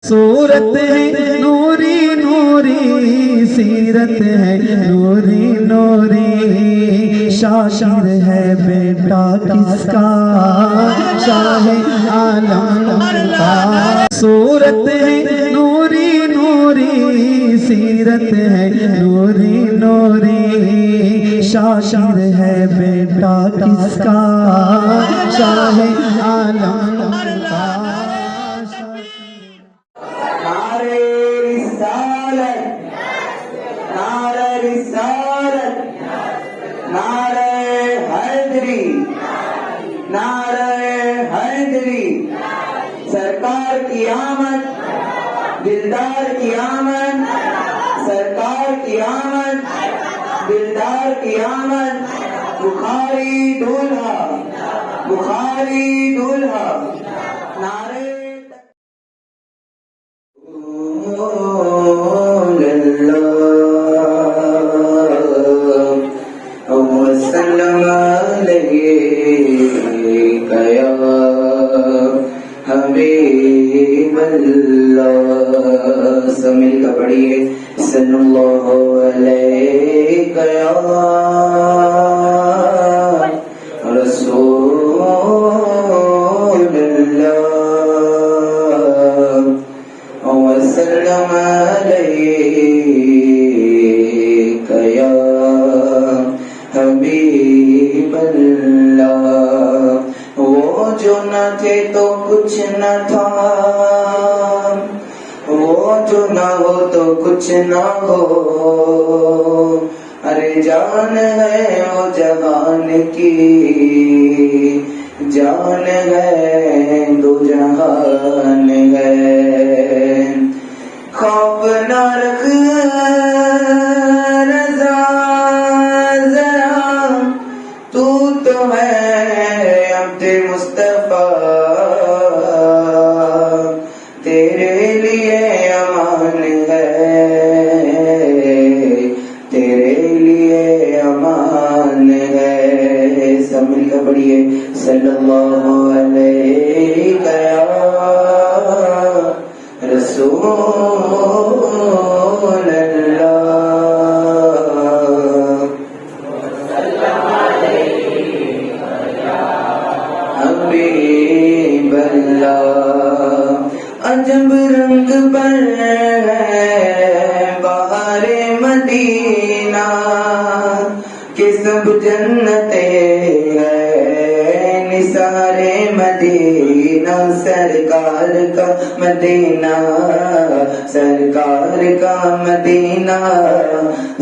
صورت ہے نوری نوری، سیرت ہے نوری نوری، شاعر ہے بیٹا کس کا شاہ عالم کا۔ صورت ہے نوری نوری، سیرت ہے نوری نوری، شاعر ہے بیٹا کس کا شاہ عالم کا۔ سرکار کی آمد، دلدار کی آمد، سرکار کی آمد، دلدار کی آمد، بخاری دولہا، بخاری دولہا، نعرے وسلم علیک یا حبیب اللہ۔ سب مل کر پڑھیے صلی اللہ علیک یا رسول اللہ، وسلم علیک یا حبیب اللہ۔ وہ جو نہ تھے تو کچھ نہ تھا، وہ جو نہ ہو تو کچھ نہ ہو، ارے جان ہے وہ جہان کی، جان ہے دو جہان ہے۔ خوف نہ رکھ رضا ذرا، تو تو ہے عبد مصطفیٰ، تیرے لیے امان ہے، تیرے لیے امان ہے۔ سب مل کر پڑھیے صلی اللہ علیہ یا رسول اللہ، حبیب اللہ۔ عجب رنگ پر ہے بہار مدینہ، کہ سب جنتیں ہیں نثار مدینہ، سرکار کا مدینہ، سرکار کا مدینہ،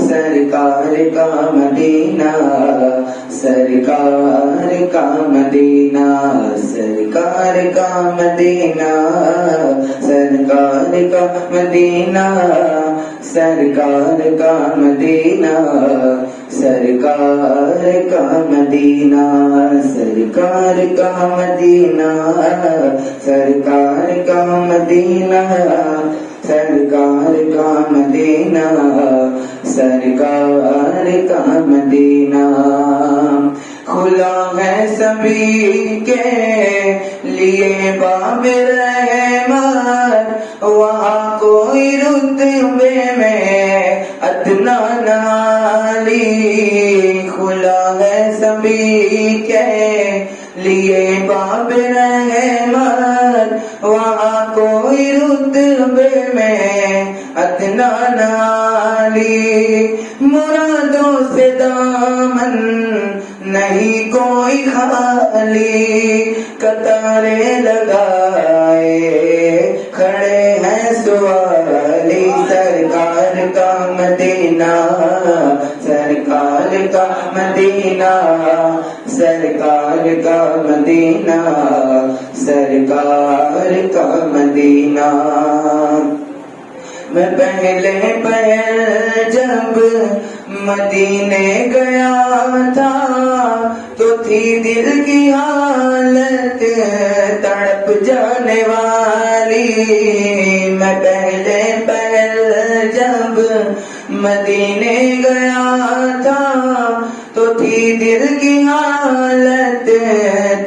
سرکار کا مدینہ، سرکار کا مدینہ، سرکار کا مدینہ، سرکار کا مدینہ، سرکار کا مدینہ، سرکار کا مدینہ، سرکار کا مدینہ، سرکار کا مدینہ، سرکار کا مدینہ، سرکار کا مدینہ۔ کھلا ہے سبھی کے لیے باب رحمت، وہاں کوئی رتبے میں ادنا نالی۔ کھلا ہے سبھی کے لیے باب رحمت، وہاں کوئی رتبے میں ادنا نالی۔ مرادوں سے دامن نہیں کوئی خالی، قطارے لگائے کھڑے ہیں سوالی۔ سرکار کا مدینہ، سرکار کا مدینہ، سرکار کا مدینہ، سرکار کا مدینہ۔ میں پہلے پہل جب مدینے گیا تھا، تو تھی دل کی حالت تڑپ جانے والی۔ میں پہلے پہل جب مدینے گیا تھا، تو تھی دل کی حالت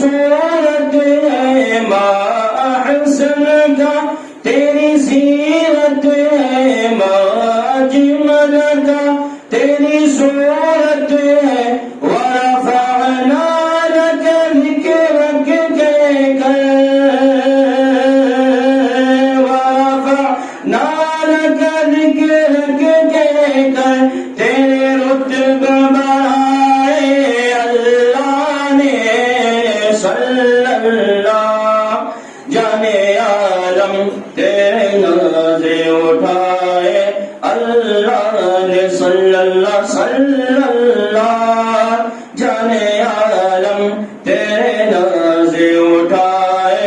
صورت ہے ماں احسن کا، تیری سیرت ہے ماں اجمل کا، تیری صورت ہے ورفعنا لك ذکرک کہہ کر، ورفعنا لك ذکرک کہہ کر تیرے رتبہ بڑھائے اللہ نے صلی اللہ، جانے عالم تیرے نازے اٹھائے اللہ نے صلی اللہ، صلی اللہ، جانے عالم تیرے نازے اٹھائے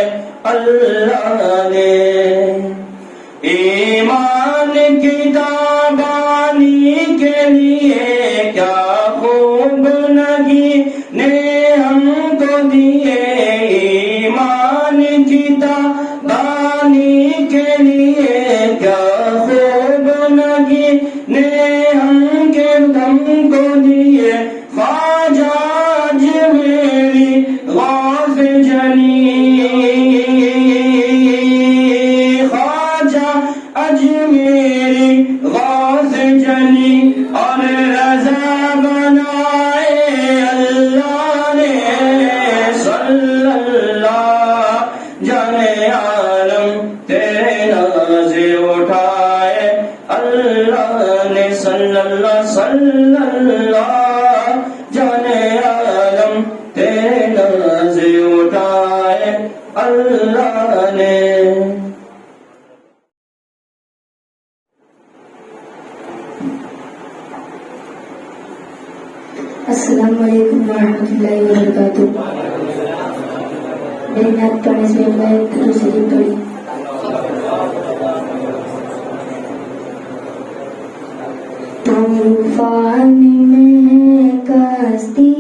اللہ نے۔ ایمان کتابانی کے لیے کیا خوب نگی نے ہم کو دیے، ایمان کتابانی کے لیے کیا خوب نگی نے ہم کو دیے، خواجہ اج میری غوث جنی، خواجہ اج میری غوث جنی، اور رضا بنائے اللہ نے صلی اللہ، جانے عالم تیرے نازے اٹھائے اللہ نے صلی اللہ، صلی اللہ، جانے عالم تیرے نازے اٹھائے اللہ نے۔ السلام علیکم ورحمۃ اللہ وبرکاتہ۔ میری نعت پڑھنے سے میں درود شریف پڑھی۔ طوفان میں کشتی،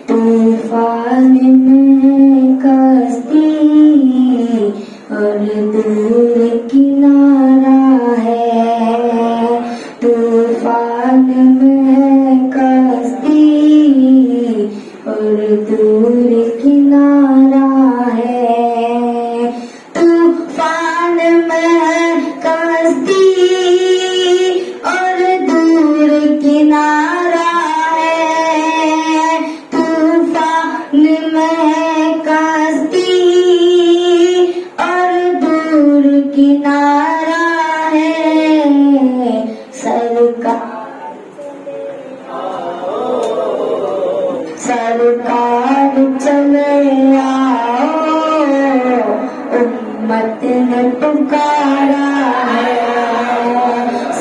طوفان میں کشتی، اور دور کنارہ ہے، طوفان میں کشتی اور دور کنارہ ہے، طوفان میں کشتی اور دور کنارہ ہے، طوفان میں کشتی اور دور کنارہ ہے، سرکار چلے آؤ، امت نے پکارا ہے،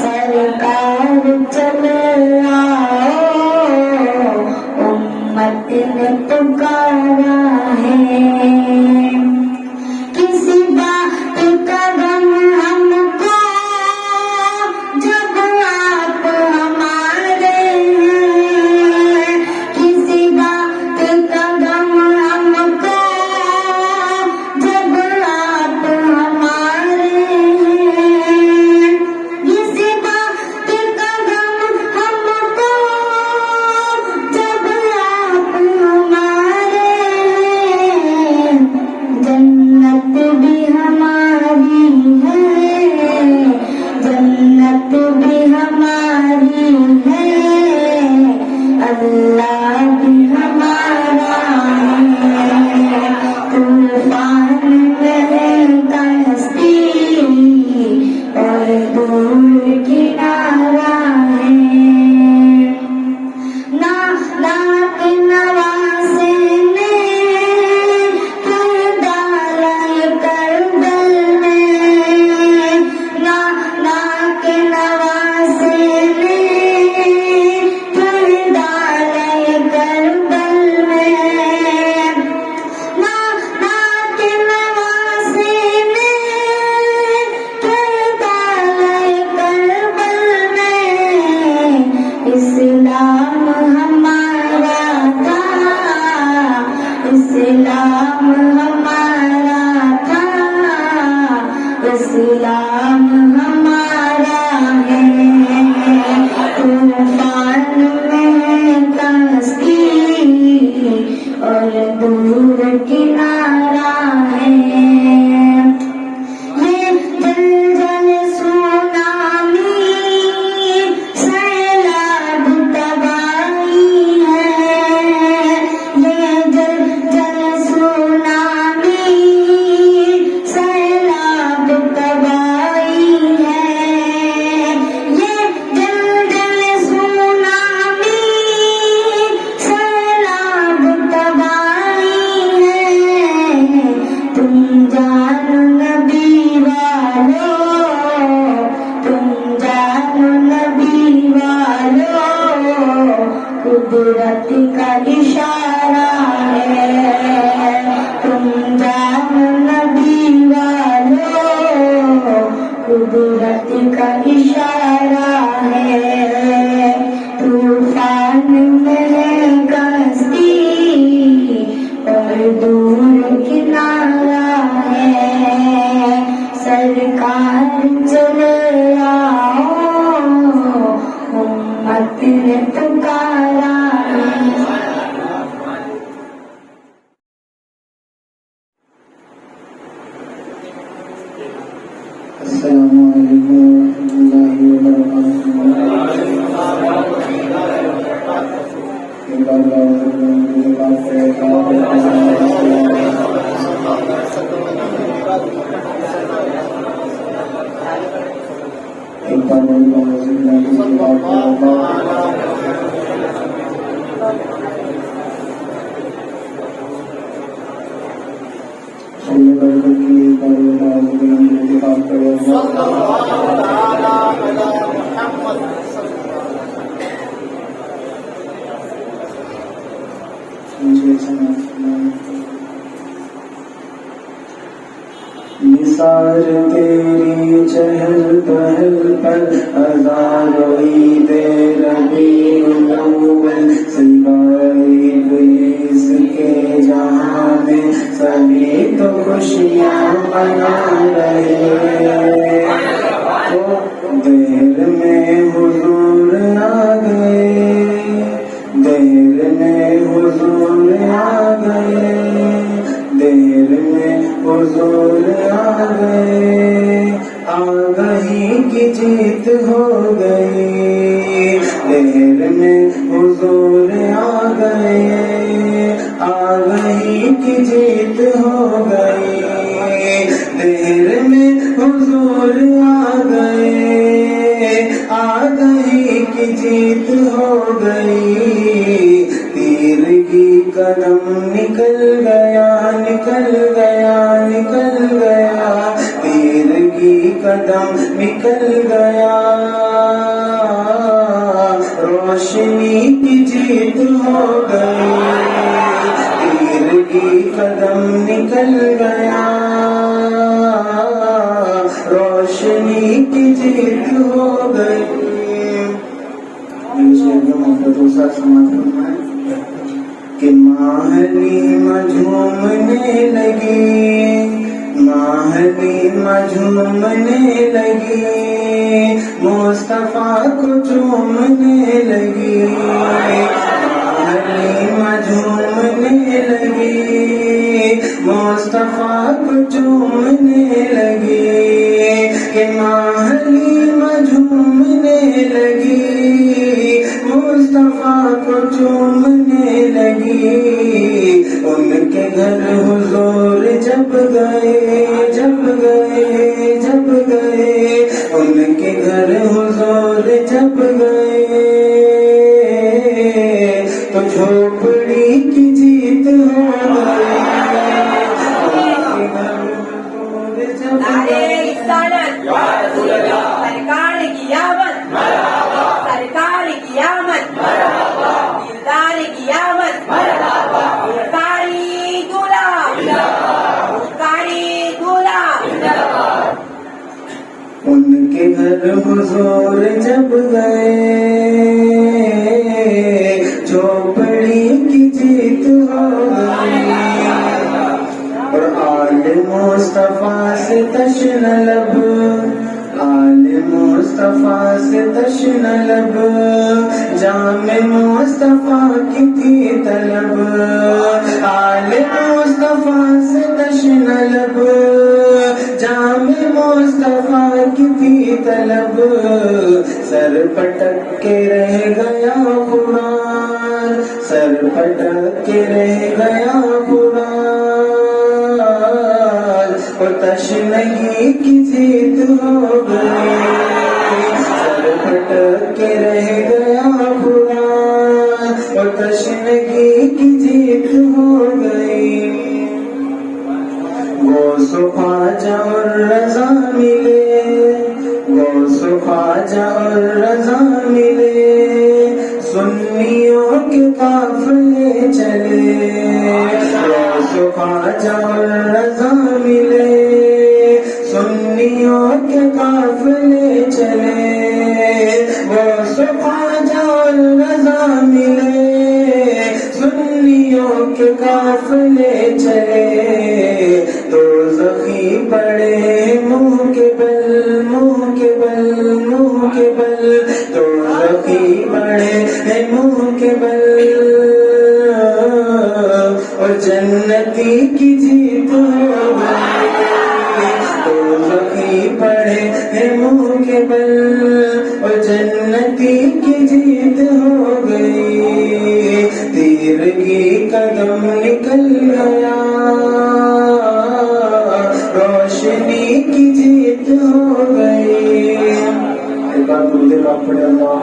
سرکار چلے آؤ، امت نے پکارا ہے، کسی بات کا غم ہم کو جب آپ ہمارے ہیں، کسی بات کا غم ہم کو جب آپ ہمارے ہیں، کسی بات کا غم ہم کو جب آپ ہمارے ہیں، جنت بھی ہماری ہے، جنت بھی ہماری ہے، اللہ بھی ہمارا ہے، طوفان میں کشتی اور دور کنارہ ہے، ناک نواسے نے کر ڈالا کربل میں، ناک نواسے نے کر ڈالا کربل میں، ناک نواسے نے کر ڈالا کربل میں، اسلام ہمارا تھا، اسلام ہمارا تھا، اسلام ہمارا ہے، طوفان میں کشتی اور کنارہ ہے یہ جل سونامی سیلاب تباہی ہے یہ جل سونامی سیلاب تباہی ہے یہ جل سونامی سیلاب تباہی ہے تم جانو نبی والو تم جانو نبی والو قدرت کا اشارہ ہے تم جانو نبی والو قدرت کا اشارہ ہے طوفان میں کشتی اور دور کنارہ ہے سرکار چلے آؤ امت نے پکارا السلام علیکم نثار تیری چہل پہل پر ہزاروں عید ربیع الاول سوائے ابلیس کے جہاں میں سبھی تو خوشیاں منا رہے دیر میں حضور آ گئے دیر میں حضور آ گئے دیر میں حضور آ گئے آگہی کی جیت ہو گئی دیر میں حضور آ گئے آگہی کی جیت ہو گئی دیر میں حضور آ گئے آگہی کی جیت ہو گئی تیر کی قدم نکل گیا نکل گیا نکل گیا تیر کی قدم نکل گیا روشنی کی جیت ہو گئی تیر کی قدم نکل گیا روشنی کی جیت ہو گئی دوسرا سماعت کہ ماہلیما جھومنے لگی ماہلیما جھومنے لگی مصطفیٰ کو چومنے لگی ماہلیما جھومنے لگی مصطفیٰ کو چومنے لگی کہ ماہلیما جھومنے لگی مصطفیٰ کو چومنے لگی ان کے گھر حضور جب گئے جب گئے جب گئے ان کے گھر حضور جب گئے تو جھوپڑی کی جیت ہو گئی ان کے گھر حضور جب گئے سرکار کی آمد سرکار کی آمد دلدار کی آمد سرکاری دولہ سرکاری دولہ ان کے گھر حضور جب گئے چوپڑی کی جیت ہو گئی اور آل مصطفیٰ سے تشن لب آل مصطفیٰ سے تشن لب جام مصطفیٰ کی تھی طلب آل مصطفیٰ سر پٹک کے رہ گیا قرآن، سر پٹک کے رہ گیا قرآن، اور تشنگی کی جیت ہو گئی، سر پٹک کے رہ گیا قرآن، اور تشنگی کی جیت ہو گئی۔ غوث و خواجہ اور رضا ملے، غوث و خواجہ اور رضا ملے، سنیوں کے قافلے چلے، غوث و خواجہ اور رضا ملے، سنیوں کے قافلے چلے، غوث و خواجہ اور رضا ملے، سنیوں کے قافلے چلے، دوزخی پڑے منہ کے بل، منہ کے بل، منہ کے بل، دوزخی پڑے منہ کے بل، اور جنتی کی جیت ہو گئی، دوزخی پڑے منہ کے بل، اور جنتی کی جیت ہو گئی، تیرگی قدم نکل گیا، روشنی کی جیت ہو گئی۔ ایک بار بولتے آپ پڑھے اللہ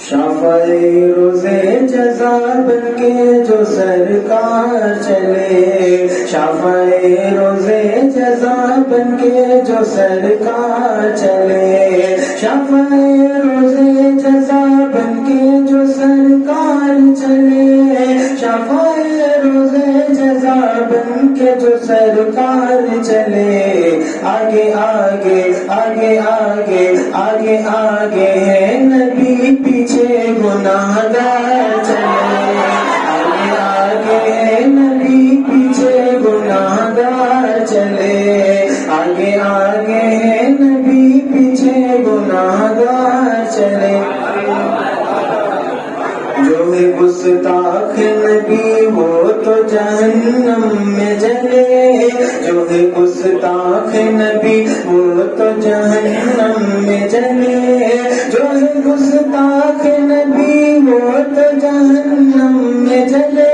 شافعی روزے جزا بن کے جو سرکار چلے، شافعی روزے جزا بن کے جو سرکار چلے، شافعی روزے جزا بن کے جو سرکار چلے، شافعی روزے جزا بن کے جو سرکار چلے، آگے آگے آگے آگے آگے آگے ہے نبی، پیچھے گناہگار چلے، آگے آگے نبی، پیچھے گناہگار چلے، آگے آگے نبی، پیچھے گناہگار چلے، جو ہے گستاخ نبی وہ تو جہنم میں جلے، جو ہے گستاخ نبی وہ تو جہنم میں جلے، جو ہے گستاخ نبی وہ تو جہنم میں جلے،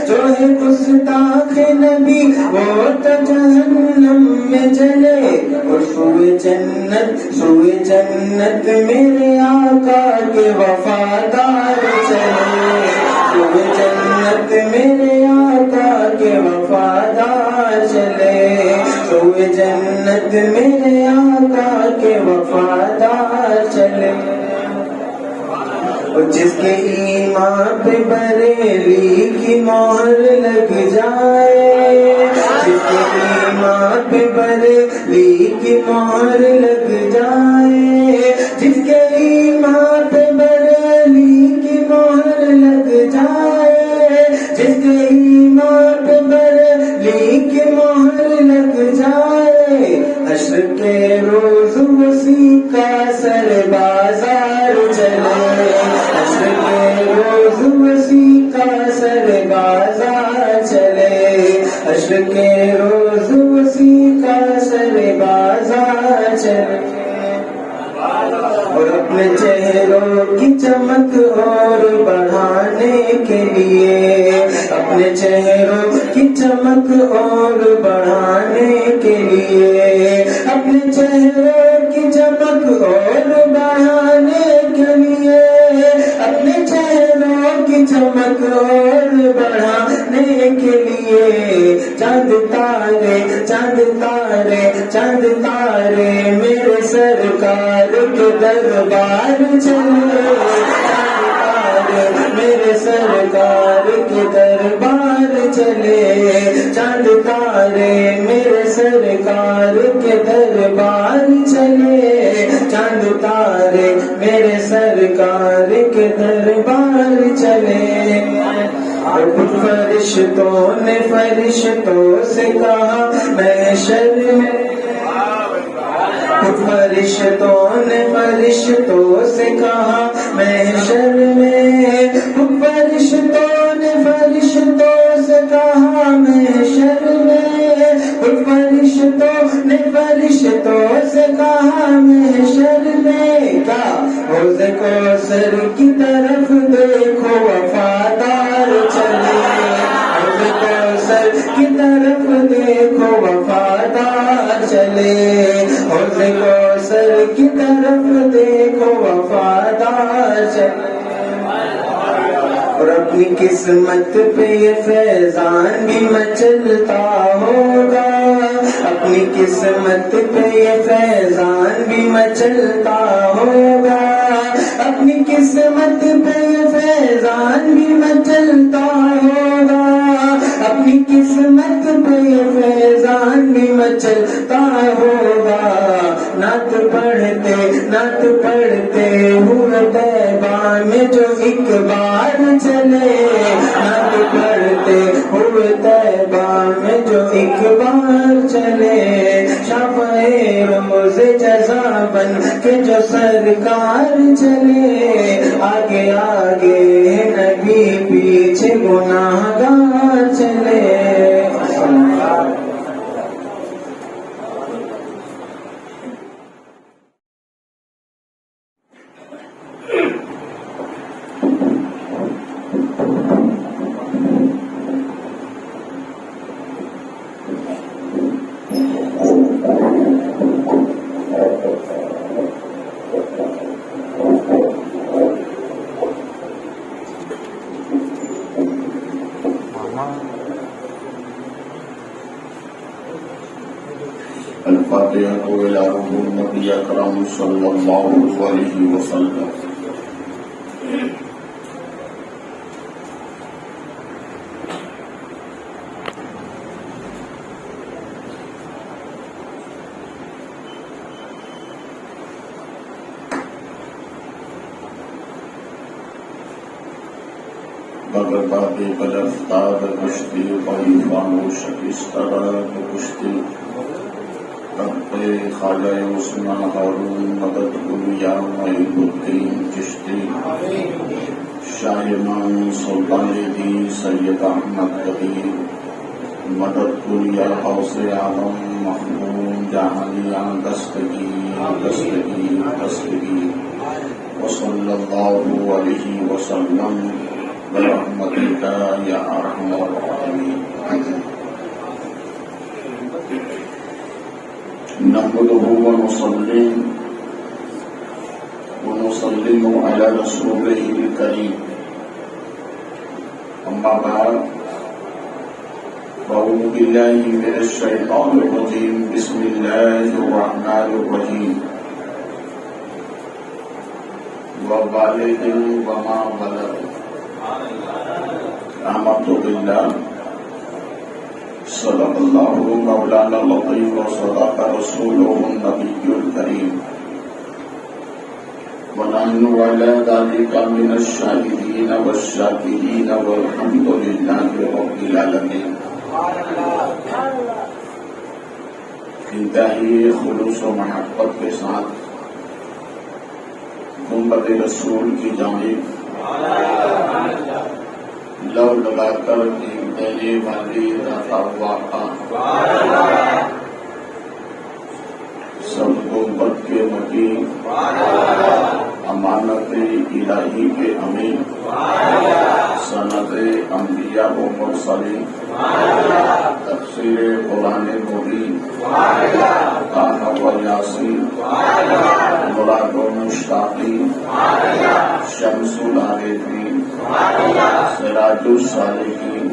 جو ہے گستاخ نبی وہ تو جہنم میں جلے، اور سوئے جنت، سوئے جنت میرے آقا کے وفادار چلے، سوئے جنت میرے آقا کے وفادار چلے، سوئے جنت میرے آقا کے وفادار چلے، اور جس کے ایمان پہ بریلی کی مہر لگ جائے، جس کے ایمان پہ بریلی کی مہر لگ جائے، جس کے ایمان پہ بریلی کی مہر لگ جائے، جس کے ایمان پہ بریلی کی مہر لگ جائے، حشر کے روز اسی کا سر بازار چلے، حشر کے روز اسی کا سر بازار چلے، حشر کے روز اسی کا سر بازار چلے، اور اپنے چہروں کی چمک اور بڑھانے کے لیے، اپنے چہروں کی چمک اور بڑھانے کے لیے، اپنے چہروں کی چمک اور بڑھانے کے لیے، اپنے چہروں کی چمک اور بڑھانے کے لیے، چاند تارے چاند تارے چاند تارے میرے سرکار کے دربار چلے، چاند تارے میرے سرکار کے دربار چلے، چاند تارے میرے سرکار کے دربار چلے، چاند تارے میرے سرکار کے دربار چلے، اور فرشتوں نے فرشتوں سے کہا محشر میں، فرشتوں نے فرشتوں سے کہا محشر میں، فرشتوں نے کہا محشر میں، فرشتوں نے فرشتوں سے کہا محشر میں، کیا حوض کوثر کی طرف دیکھو وفادار چلے، حوض کوثر کی طرف دیکھو وفادار چلے، حوض کوثر کی طرف دیکھو وفادار چلے۔ اور اپنی قسمت پہ یہ فیضان بھی مچلتا ہوگا، اپنی قسمت پہ یہ فیضان بھی مچلتا ہوگا، اپنی قسمت پہ یہ فیضان بھی مچلتا ہوگا، اپنی قسمت پہ یہ فیضان بھی مچلتا ہوگا۔ نعت پڑھتے ہوئے طیبہ میں جو ایک بار چلے، نعت پڑھتے ہوئے طیبہ میں جو ایک بار چلے، شفع روز جزا بن کے جو سرکار چلے، آگے آگے نبی پیچھے گناہگار چلے۔ الفاتحة إلى روح النبي أكرم صلى الله عليه وسلم۔ بغل بابی بلفتاد کشتی بڑی خاموش اس طرح کشتی، رب خواجہ عثمان ہارون مدد کن یا معید الدین چشتی، شاہ امام سلطان دین سید احمد قدیر مدد کن یا غوث اعظم محمود جہانیاں دستگیر وصلی اللہ علیہ وسلم برحمتک یا ارحم الراحمین۔ نحمده ونسلم على رسوله الكريم، أما بعد، أعوذ بالله من الشيطان الرجيم، بسم الله الرحمن الرحيم، ووالد وما ولد، آمنت بالله، صدق اللہ مولانا اللطیف وصدق رسولہ النبی الکریم، ونحن على ذلك من الشاهدين والشاکرین والحمد للہ رب العالمین۔ انتہائی خلوص و محبت کے ساتھ گنبد رسول کی جانب لو لگا کر دینے والی داتا واقع سب گنبد کے مقیم، امانت الہی کے امین، سند انبیاء و مرسلین، تفسیر قرآن مبین، طٰہٰ و یاسین، مراد و مشتاقین، شمس العارفین، سراج الصالحین،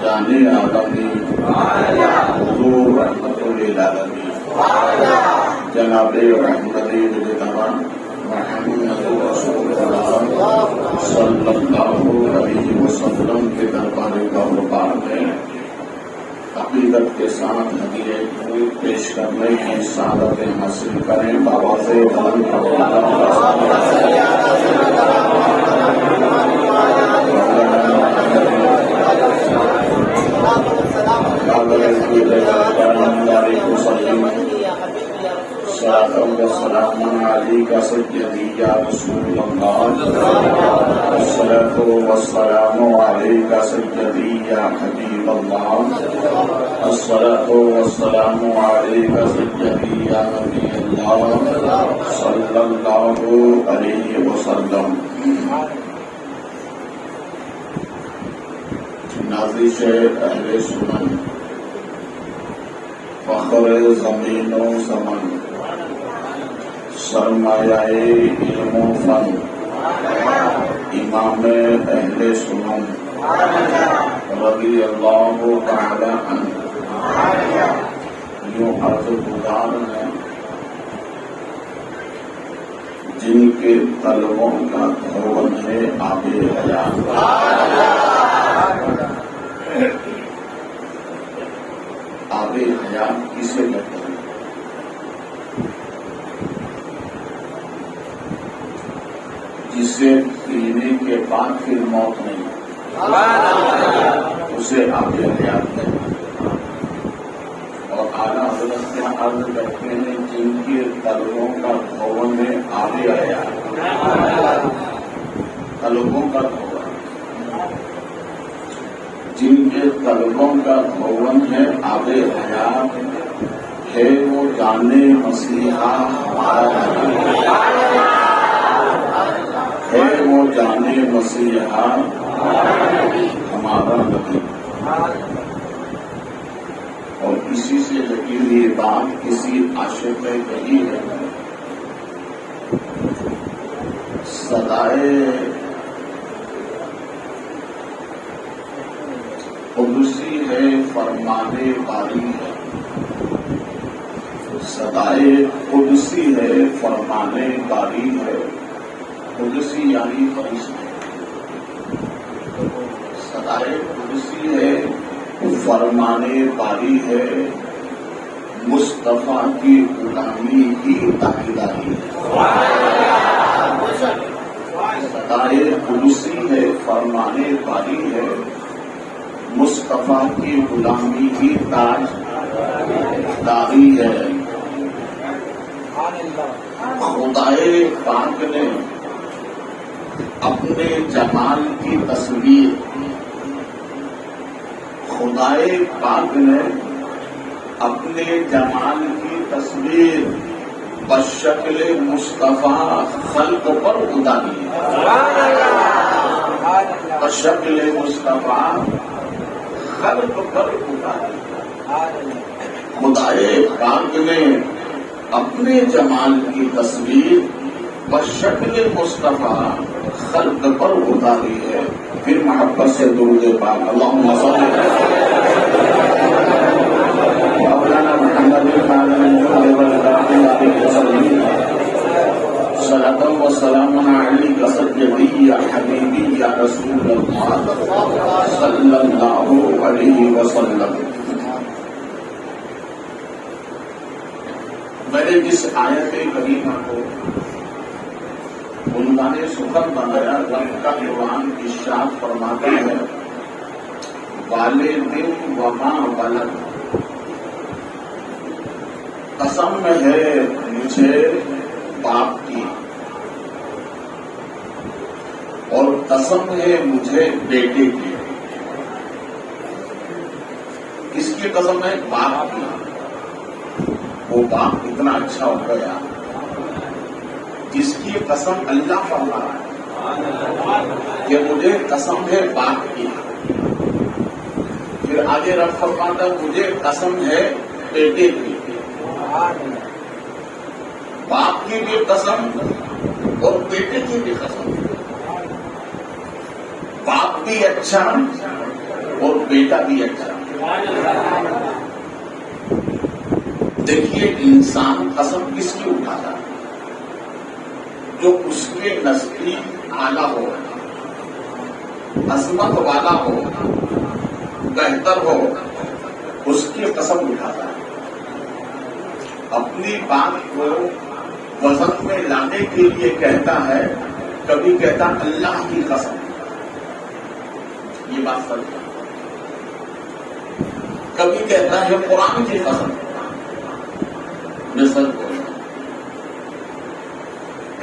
جان عالمین، حضور رحمت للعالمین، جناب رحمت مجتبی محمد رسول اللہ صلی اللہ علیہ وسلم کے دربار گہربار میں عقیدت کے ساتھ ہدیہ پھول پیش کرنے کی سعادت حاصل کریں۔ بابا سے الصلاة والسلام عليك سيدي يا رسول الله الصلاة والسلام عليك سيدي يا حبيب الله الصلاة والسلام عليك سيدي يا نبي الله صلى الله عليه وسلم. نازش اہل سنن فخر زمین و زمن سرمایہ علم و فن امام اہل سنن رضی اللہ تعالی عنہ یوں عرض گزار ہیں جن کے طلبوں کا دھون ہے آب حیات. آب حیات کسے کہتے ہیں؟ جسے پینے کے بعد پھر موت نہیں اسے آب حیات کہتے ہیں. اور اعلیٰ حضرت کیا عرض کرتے ہیں جن کے طلبوں کا دھون ہے آب حیات. طلبوں کا دھون جن کے طلبوں کا دھون ہے آب حیات ہے وہ جانے مسیحا ہمارا ہے وہ جانے مسیحا ہمارا نبی. اور اسی سے لگی ہوئی بات کسی عاشق نے کہی ہے صدائے قدسی ہے فرمانے باری ہے. صدائے قدسی ہے فرمانے باری ہے. قدسی یعنی فرشتے. صدائے قدسی ہے فرمانے باری ہے. مصطفیٰ کی غلامی کی تاکیداری ہے. صدائے قدسی ہے فرمانے باری ہے. مصطفیٰ کی غلامی کی تاج داری ہے. خدائے پاک نے اپنے جمال کی تصویر خدائے پاک نے اپنے جمال کی تصویر بشکل مصطفیٰ خلق پر اتاری ہے. بشکل مصطفیٰ خلق پر اتاری. خدائے پاک نے اپنے جمال کی تصویر بشکل مصطفیٰ خلق پر اتاری ہے. پھر محبت سے درود پاک اللہم صل مولانا محمد صلاۃ و سلام علیک سیدی یا حبیبی یا رسول اللہ صلی اللہ علیہ وسلم. میں نے جس آیت کریمہ کو عنوان سخن بنایا رب کا قرآن ارشاد فرماتا ہے والدین وما ولد. قسم ہے مجھے باپ کی اور قسم ہے مجھے بیٹے کی. کس کی قسم ہے؟ باپ کی. وہ باپ اتنا اچھا ہو گیا جس کی قسم اللہ فرما رہا ہے کہ مجھے قسم ہے باپ کی. پھر آگے رب فرماتا مجھے قسم ہے بیٹے کی. باپ کی بھی قسم اور بیٹے کی بھی قسم. باپ بھی اچھا اور بیٹا بھی اچھا. دیکھیے انسان قسم کس کی اٹھاتا ہے؟ جو اس کے نزدیک اعلیٰ ہو، عظمت والا ہو، بہتر ہو، اس کی قسم اٹھاتا ہے. اپنی بات کو وزن میں لانے کے لیے کہتا ہے. کبھی کہتا اللہ کی قسم. یہ بات سچ ہے. کبھی کہتا ہے قرآن کی قسم. میں سچ بول رہا ہوں.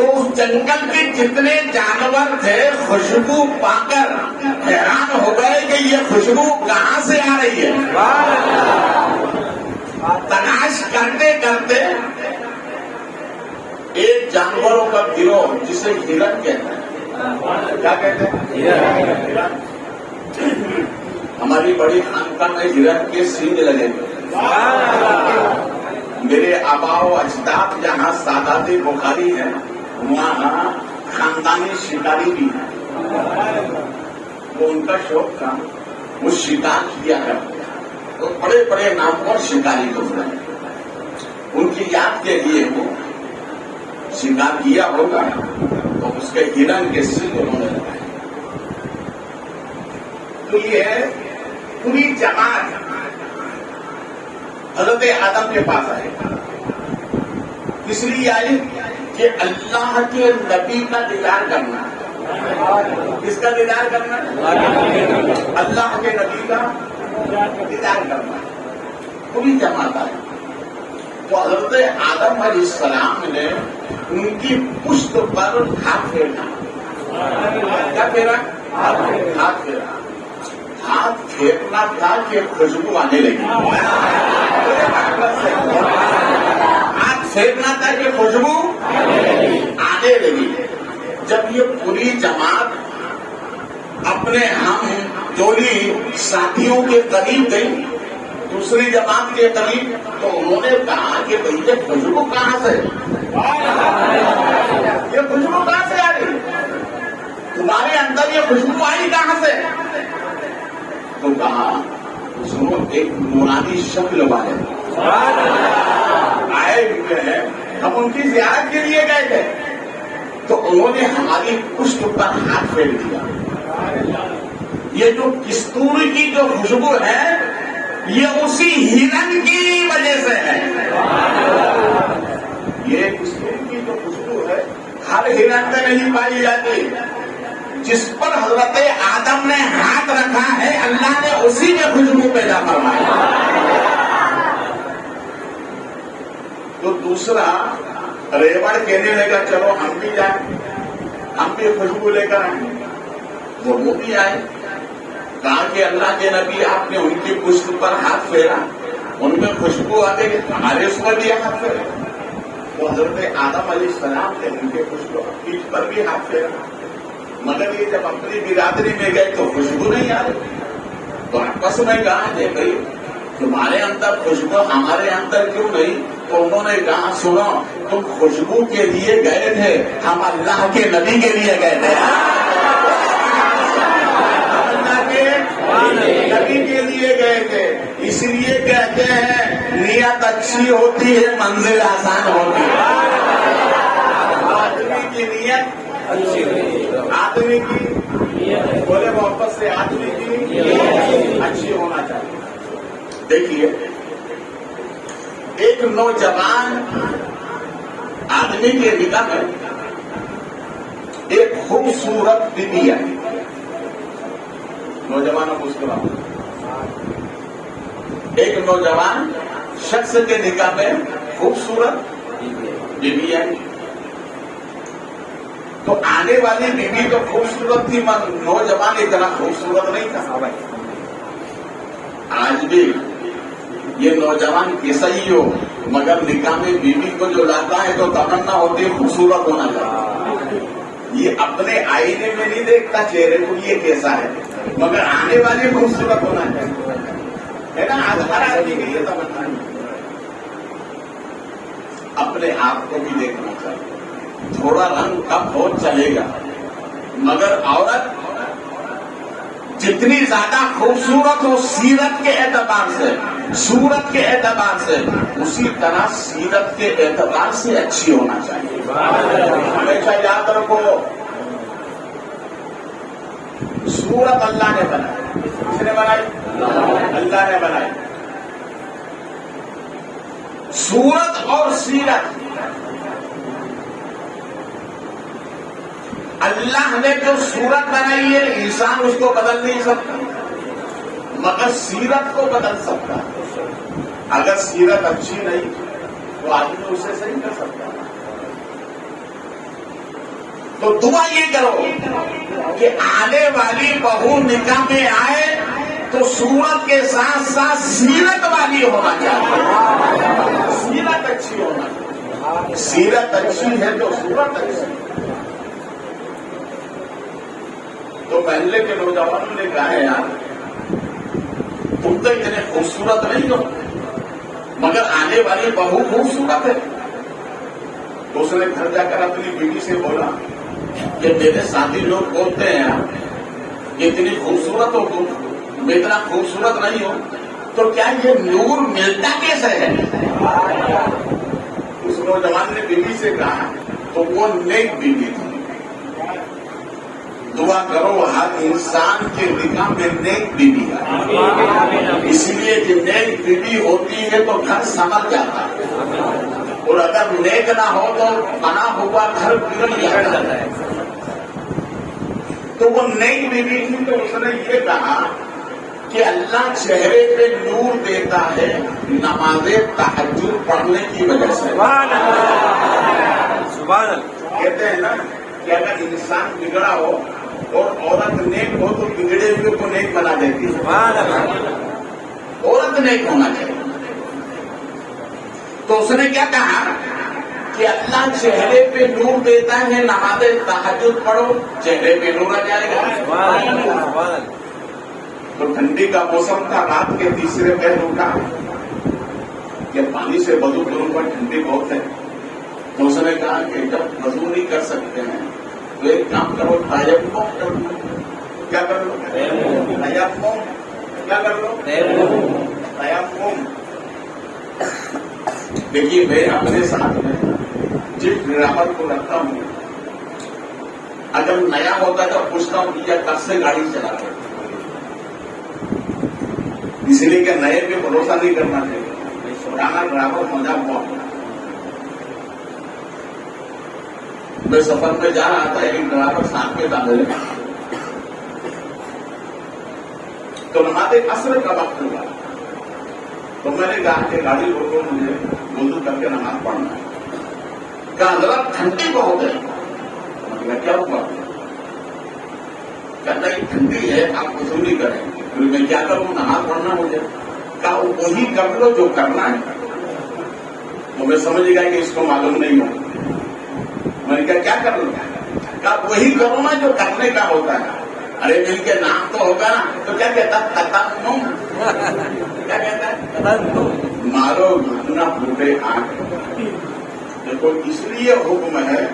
تو اس جنگل کے جتنے جانور تھے خوشبو پا کر حیران ہو گئے کہ یہ خوشبو کہاں سے آ رہی ہے. تلاش کرتے کرتے ایک جانوروں کا گروہ جسے ہرن کہتے ہیں. کیا کہتے ہیں؟ ہرن. ہماری بڑی خانقاہ میں ہرن کے سینگ لگے ہوئے. میرے آبا و اجداد جہاں سادات بخاری ہیں وہاں خاندانی شکاری بھی ہیں. وہ ان کا شوق تھا, وہ شکار کیا کرتے ہیں. وہ بڑے بڑے نامور شکاری گزرے. ان کی یاد کے لیے وہ شکار کیا ہوگا تو اس کے ہرن کے سنگ انہوں نے لگائے. تو یہ پوری جماعت حضرت آدم کے پاس آئے. اس لیے آئی کہ اللہ کے نبی کا دیدار کرنا. کس کا دیدار کرنا؟ اللہ کے نبی کا دیدار کرنا. پوری جماعت آئی. تو حضرت آدم علیہ السلام نے ان کی پشت پر ہاتھ پھیرا. کیا پھیرا؟ ہاتھ پھیرا. ہاتھ پھیرنا تھا کہ خوشبو آنے لگی. ہاتھ پھیرنا تھا کہ خوشبو آنے لگی. جب یہ پوری جماعت اپنے ہم جوڑی ساتھیوں کے قریب گئی, دوسری جماعت کے قریب, تو انہوں نے کہا کہ بھائی یہ خوشبو کہاں سے, یہ خوشبو کہاں سے آ رہی, تمہارے اندر یہ خوشبو آئی کہاں سے؟ تو کہا سنو ایک نورانی شکل والے آئے ہوئے ہیں, ہم ان کی زیارت کے لیے گئے تھے, تو انہوں نے ہماری پشت پر ہاتھ پھیر دیا. یہ جو کستور کی جو خوشبو ہے یہ اسی ہرن کی وجہ سے ہے. یہ کستور کی جو خوشبو ہے ہر ہرن میں نہیں پائی جاتی. جس پر حضرت آدم نے ہاتھ رکھا ہے اللہ نے اسی میں خوشبو پیدا فرمائی. تو دوسرا ریوڑ کہنے لگا چلو ہم بھی جائیں, ہم بھی خوشبو لے کر آئیں. وہ بھی آئے. کہا کہ اللہ کے نبی آپ نے ان کی پشت پر ہاتھ پھیرا, ان میں خوشبو آ گئی, ہمارے اس پر بھی ہاتھ پھیرا. تو حضرت آدم علیہ السلام نے ان کے خوشبو پیٹھ پر بھی ہاتھ پھیرا. مگر یہ جب اپنی برادری میں گئے تو خوشبو نہیں آ رہی. تو آپس میں کہا کہ بھائی تمہارے اندر خوشبو ہمارے اندر کیوں نہیں؟ تو انہوں نے کہا سنو تم خوشبو کے لیے گئے تھے, ہم اللہ کے نبی کے لیے گئے تھے. اللہ کے نبی کے لیے گئے تھے. اس لیے کہتے ہیں نیت اچھی ہوتی ہے منزل آسان ہوتی ہے. آدمی کی نیت اچھی ہوتی ہے, آدمی کی بولے واپس سے آدمی کی اچھی ہونا چاہیے. دیکھیے ایک نوجوان آدمی کے نکاح میں ایک خوبصورت بیوی آئی. نوجوانوں کو اس کے بعد ایک نوجوان شخص کے نکاح میں خوبصورت بیوی آئی. تو آنے والی بیوی تو خوبصورت تھی, نوجوان اتنا خوبصورت نہیں تھا. آج بھی یہ نوجوان کیسا ہی ہو مگر نکاح میں بیوی کو جو لاتا ہے تو تمنا ہوتی ہے خوبصورت ہونا چاہیے. یہ اپنے آئینے میں نہیں دیکھتا چہرے کو یہ کیسا ہے, مگر آنے والی خوبصورت ہونا چاہیے, ہے نا. آج ہر آدمی کی یہ تمنا ہے. اپنے آپ کو بھی دیکھنا چاہیے. تھوڑا رنگ کم ہو چلے گا, مگر عورت جتنی زیادہ خوبصورت ہو سیرت کے اعتبار سے, صورت کے اعتبار سے, اسی طرح سیرت کے اعتبار سے اچھی ہونا چاہیے. ہمیشہ یاد رکھو صورت اللہ نے بنائی. کس نے بنائی؟ اللہ نے بنائی. صورت اور سیرت اللہ نے جو صورت بنائی ہے انسان اس کو بدل نہیں سکتا, مگر سیرت کو بدل سکتا. اگر سیرت اچھی نہیں تو آدمی اسے صحیح کر سکتا. تو دعا یہ کرو کہ آنے والی بہو نکاح میں آئے تو صورت کے ساتھ ساتھ سیرت والی ہونا چاہیے، سیرت اچھی ہونا چاہیے، سیرت اچھی ہے تو صورت اچھی۔ تو پہلے کے نوجوانوں نے کہا ہے یار تم تو اتنے خوبصورت نہیں ہو مگر آنے والی بہو خوبصورت ہے۔ تو اس نے گھر جا کر اپنی بیوی سے بولا کہ میرے ساتھی لوگ بولتے ہیں یار کہ اتنی خوبصورت ہو تم، میں اتنا خوبصورت نہیں ہوں، تو کیا یہ نور ملتا کیسے ہے؟ اس نوجوان نے بیوی سے کہا تو وہ نیک بیوی تھی۔ دعا کرو ہر انسان کے نکاح میں نیک بیوی ہے، اس لیے کہ نیک بیوی ہوتی ہے تو گھر سنور جاتا ہے، اور اگر نیک نہ ہو تو بنا ہوا گھر بگڑ جاتا ہے۔ تو وہ نیک بیوی تھی تو اس نے یہ کہا کہ اللہ چہرے پہ نور دیتا ہے نماز تہجد پڑھنے کی وجہ سے۔ کہتے ہیں نا کہ اگر انسان بگڑا ہو اور عورت نیک ہو تو بگڑے ہوئے کو نیک بنا دیتی ہے۔ عورت نیک ہونا چاہیے۔ تو اس نے کیا کہا کہ اللہ چہرے پہ نور دیتا ہے، نماز تہجد پڑھو چہرے پہ نور آ جائے گا۔ تو ٹھنڈی کا موسم تھا، رات کے تیسرے پہر اٹھا کہ پانی سے وضو کروں پر ٹھنڈی بہت ہے۔ تو اس نے کہا کہ جب وضو نہیں کر سکتے ہیں تو ایک کام کرو، تیمم کر لو۔ کیا کر لو؟ تیمم۔ کیا کر لو؟ تیمم۔ دیکھیے میں اپنے ساتھ میں جس ڈرائیور کو رکھتا ہوں اگر نیا ہوتا ہے تو پوچھتا ہوں کہ کب سے گاڑی چلا رہے، اس لیے کہ نئے پہ بھروسہ نہیں کرنا چاہیے، پرانا ڈرائیور مزہ بہت۔ میں سفر میں جا رہا تھا، ایک ڈرائیور ساتھ میں تھا میرے، تو نماز عصر کا وقت ہوا تو میں نے کہا کہ گاڑی روکو، مجھے وضو کر کے نماز پڑھنا ہے۔ کہا حضرت ٹھنڈی بہت ہے۔ میں نے کہا کیا ہوا؟ کہتا ہے ٹھنڈی ہے، آپ وضو نہیں کریں۔ پھر میں کیا کروں؟ نماز پڑھنا مجھے۔ کہا وہی کر لو جو کرنا ہے۔ تو میں سمجھ گیا کہ اس کو معلوم نہیں ہو۔ میں نے کہا کیا کر لوں؟ کہا وہی کرو نا جو کرنے کا ہوتا ہے۔ ارے مل کے نام تو ہوگا نا، تو کیا کہتا تتمم؟ کیا کہتا ہے؟ مارو گھٹنا پھوٹے آنکھ۔ دیکھو اس لیے حکم ہے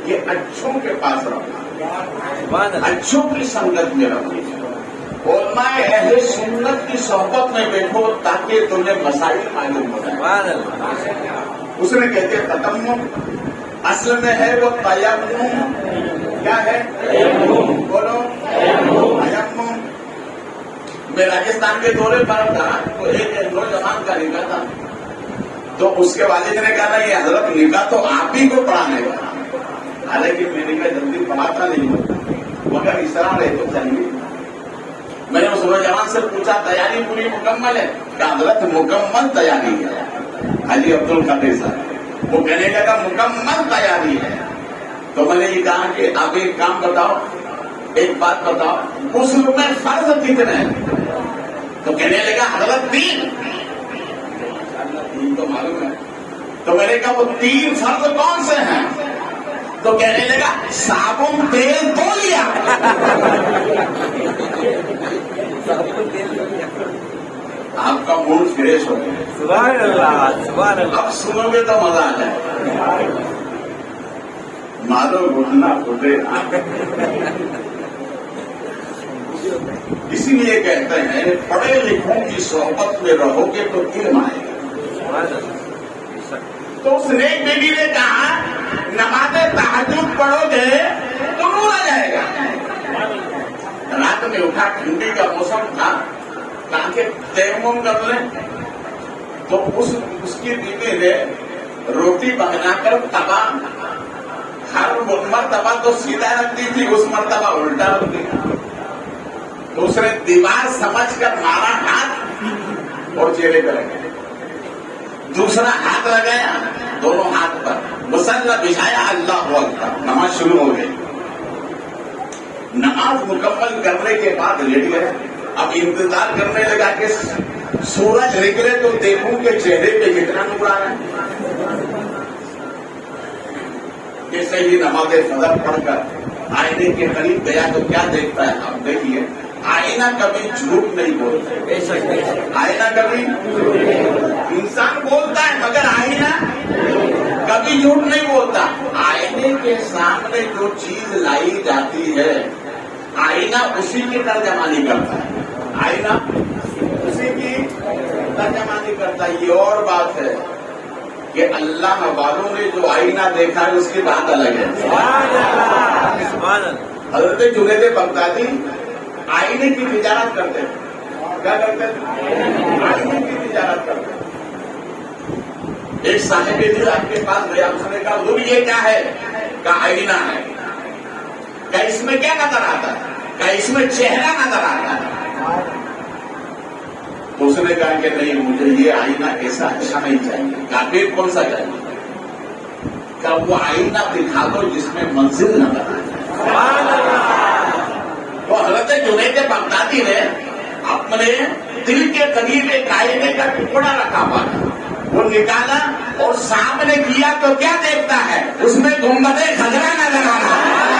کہ اچھوں کے پاس رہنا، اچھوں کی سنگت میں رہو، علماء اہل سنت کی صحبت میں بیٹھو تاکہ تمہیں مسائل معلوم ہو جائے۔ اس نے کہتے ہیں تتمم، اصل میں ہے وہ تیمم۔ کیا ہے؟ بولو تیمم۔ میں راجستھان کے دورے پر تھا تو ایک نوجوان کا نکاح تھا، تو اس کے والد نے کہا نا یہ حضرت نکاح تو آپ ہی کو پڑھانے کا، حالانکہ میں نکاح جلدی پڑھاتا نہیں ہوں مگر اس طرح رہے تو چاہیے۔ میں نے اس نوجوان سے پوچھا تیاری پوری مکمل ہے؟ کہ حضرت مکمل تیاری ہے۔ حاجی عبد القادر صاحب وہ کہنے لگا مکمل تیاری ہے۔ تو میں نے یہ کہا کہ آپ ایک کام بتاؤ، ایک بات بتاؤ، غسل میں فرض کتنے ہیں؟ تو کہنے لگا حضرت 3۔ تو معلوم ہے۔ تو میں نے کہا وہ 3 فرض کون سے ہیں؟ تو کہنے لگا صابن تیل دھو لیا۔ آپ کا موڈ فریش ہو گیا۔ سبحان اللہ، سبحان اللہ۔ اب سنو گے تو مزہ آ جائے۔ مارو گھٹنا پھوٹے۔ اسی لیے کہتے ہیں پڑھے لکھوں کی صحبت میں رہو گے تو علم آئے گا۔ تو اس نیک بیوی نے کہا نماز تہجد پڑھو گے تو نور آ جائے گا۔ رات میں اٹھا، ٹھنڈی کا موسم تھا، کہا کہ تیمم کر لیں۔ تو اس کی بیوی نے روٹی بنا کر توا، ہر مرتبہ تو سیدھا رکھتی تھی، اس مرتبہ الٹا رکھ دیا۔ تو اس نے دیوار سمجھ کر مارا ہاتھ اور چہرے پہ لگایا، دوسرا ہاتھ لگایا دونوں ہاتھ پر، مسلح بچھایا، اللہ اکبر، نماز شروع ہو گئی۔ نماز مکمل کرنے کے بعد لیٹ گئے. اب انتظار کرنے لگا کہ سورج نکلے تو دیکھوں کہ چہرے پہ کتنا نور آ رہا ہے. جیسے ہی نماز فجر پڑھ کر آئینے کے قریب گیا تو کیا دیکھتا ہے؟ اب دیکھیے آئینہ کبھی جھوٹ نہیں بولتا. آئینہ کبھی انسان بولتا ہے مگر آئینہ کبھی جھوٹ نہیں بولتا. آئینے کے سامنے جو چیز لائی جاتی ہے آئینہ اسی کی ترجمانی کرتا ہے. آئینہ اسی کی ترجمانی کرتا ہے. یہ اور بات ہے کہ اللہ والوں نے جو آئینہ دیکھا ہے اس کی بات الگ ہے. حضرت جنید بغدادی آئینے کی تجارت کرتے ہیں. کیا کرتے ہیں؟ آئینے کی تجارت کرتے ہیں. ایک صاحب دل آپ کے پاس گیا, اس نے کہا حضور یہ کیا ہے؟ کہا آئینہ ہے. کیا اس میں کیا نظر آتا ہے؟ کیا اس میں چہرہ نظر آتا ہے؟ تو اس نے کہا کہ نہیں, مجھے یہ آئینہ ایسا اچھا نہیں چاہیے. کہا پھر کون سا چاہیے؟ کہا وہ آئینہ دکھا دو جس میں منزل نظر آئے. تو حضرت جنید بغدادی نے اپنے دل کے قریب ایک آئینے کا ٹکڑا رکھا ہوا تھا, وہ نکالا اور سامنے کیا تو کیا دیکھتا ہے؟ اس میں گنبد خضرا نظر آ رہا ہے.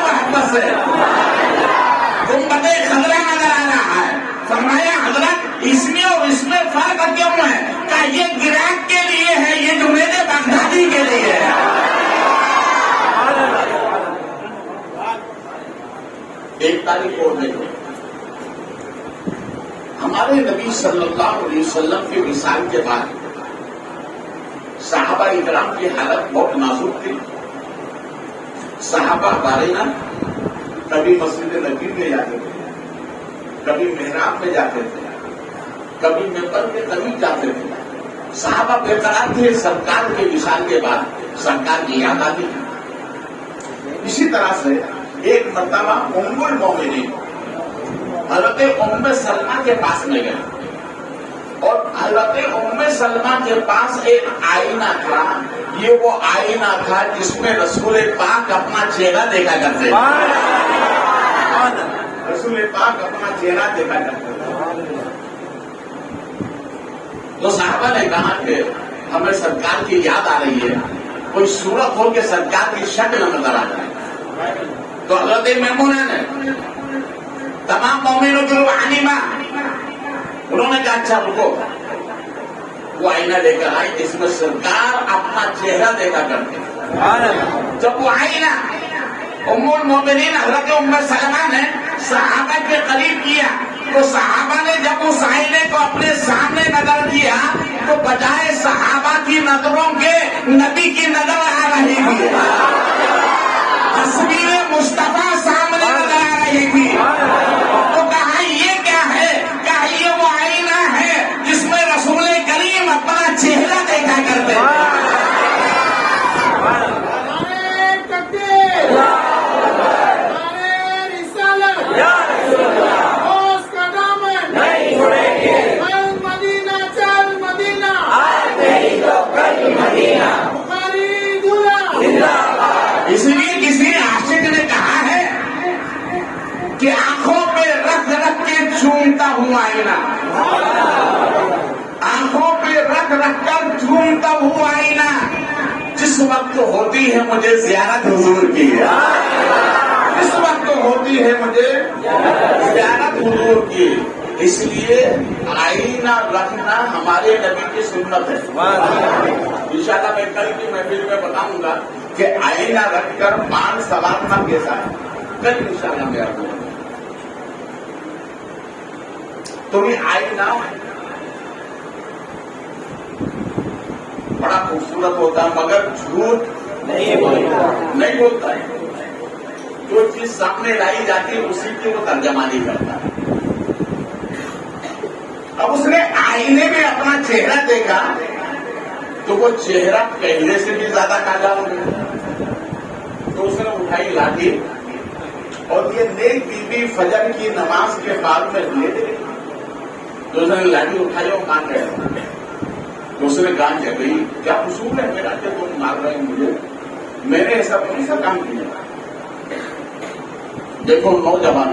محبت سے گنبد خضرا نظر آ رہا ہے. فرمایا حضرت اس میں اور اس میں فرق کیوں ہے؟ کہ یہ گراہک کے لیے ہے, یہ جنید بغدادی کے لیے ہے. ایک تاریخ اور دیکھو, ہمارے نبی صلی اللہ علیہ وسلم کے وصال کے بعد صحابہ اکرام کی حالت بہت نازک تھی. صحابہ بارینہ کبھی مسجد نبی میں جاتے تھے, کبھی محراب میں جاتے تھے, کبھی ممبر کے قریب جاتے تھے. صحابہ بے قرار تھے. سرکار کے وصال کے بعد سرکار کی یاد آتی. اسی طرح سے ایک مرتبہ ام المومنین حضرت ام سلمہ کے پاس میں گئے, اور حضرت ام سلمہ کے پاس ایک آئینہ تھا. یہ وہ آئینہ تھا جس میں رسول پاک اپنا چہرہ دیکھا کرتے. رسول پاک اپنا چہرہ دیکھا کرتے. تو صحابہ نے کہا کہ ہمیں سرکار کی یاد آ رہی ہے, کوئی صورت ہو کہ سرکار کی شکل نظر آ جائے. تو حضرت میمونہ نے تمام مومنوں کی روحانی ماں, انہوں نے کہا اچھا رکو. وہ آئینہ لے کر آئی جس میں سرکار اپنا چہرہ دیکھا کرتے. جب وہ آئینہ ام المومنین حضرت ام سلمہ نے صحابہ کے قریب کیا تو صحابہ نے جب اس آئینے کو اپنے سامنے نظر کیا تو بجائے صحابہ کی نظروں کے نبی کی نظر آ رہی تھی. تصویر مصطفیٰ سامنے نظر آ رہی تھی. تو کہا یہ کیا ہے؟ کہا یہ وہ آئینہ ہے جس میں رسول کریم اپنا چہرہ دیکھا کرتے. اس لیے کسی عاشق نے کہا ہے کہ آنکھوں پہ رکھ رکھ کے چومتا ہوں آئینہ, آنکھوں پہ رکھ رکھ کر چومتا ہوں آئینہ. جس وقت ہوتی ہے مجھے زیارت حضور کی, جس وقت ہوتی ہے مجھے زیارت حضور کی. اس لیے آئینہ رکھنا ہمارے نبی کی سنت ہے. انشاءاللہ میں کل کی محفل میں بتاؤں گا کہ آئینہ رکھ کر مان سنوارنا کیسا ہے. کل انشاءاللہ میں آپ کو تو یہ آئینہ بڑا خوبصورت ہوتا ہے مگر جھوٹ نہیں بولتا ہے. جو چیز سامنے لائی جاتی ہے اسی کی وہ ترجمانی کرتا ہے. اب اس نے آئینے میں اپنا چہرہ دیکھا تو وہ چہرہ پہلے سے بھی زیادہ کالا ہو گیا. تو اس نے اٹھائی لاٹھی اور یہ نیک بی بی فجر کی نماز کے بعد میں لے دے. تو اس نے لاٹھی اٹھائی اور کان گیا. تو اس نے کہا کہ بھائی کیا قصور ہے میرا کہ تم مار رہے ہیں مجھے, میں نے ایسا کون سا کام کیا. دیکھو نوجوان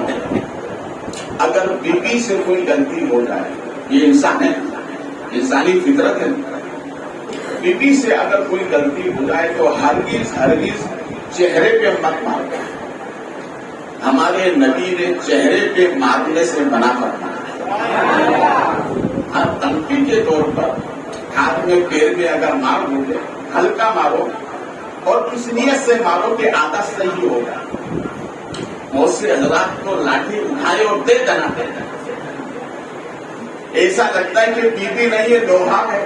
اگر بیوی سے کوئی غلطی ہو جائے، یہ انسان ہے، انسانی فطرت ہے، بیوی سے اگر کوئی غلطی ہو جائے تو ہرگز چہرے پہ مت مارو. ہمارے نبی نے چہرے پہ مارنے سے منع فرمایا. ہر تنقید کے طور پر ہاتھ میں پیر میں اگر مار دو گے ہلکا مارو اور اس نیت سے مارو کہ آدھا صحیح ہوگا. بہت سے حضرات کو لاٹھی اٹھائے اور دے دینا پڑتا ہے، ایسا لگتا ہے کہ بیوی نہیں ہے لوہا ہے.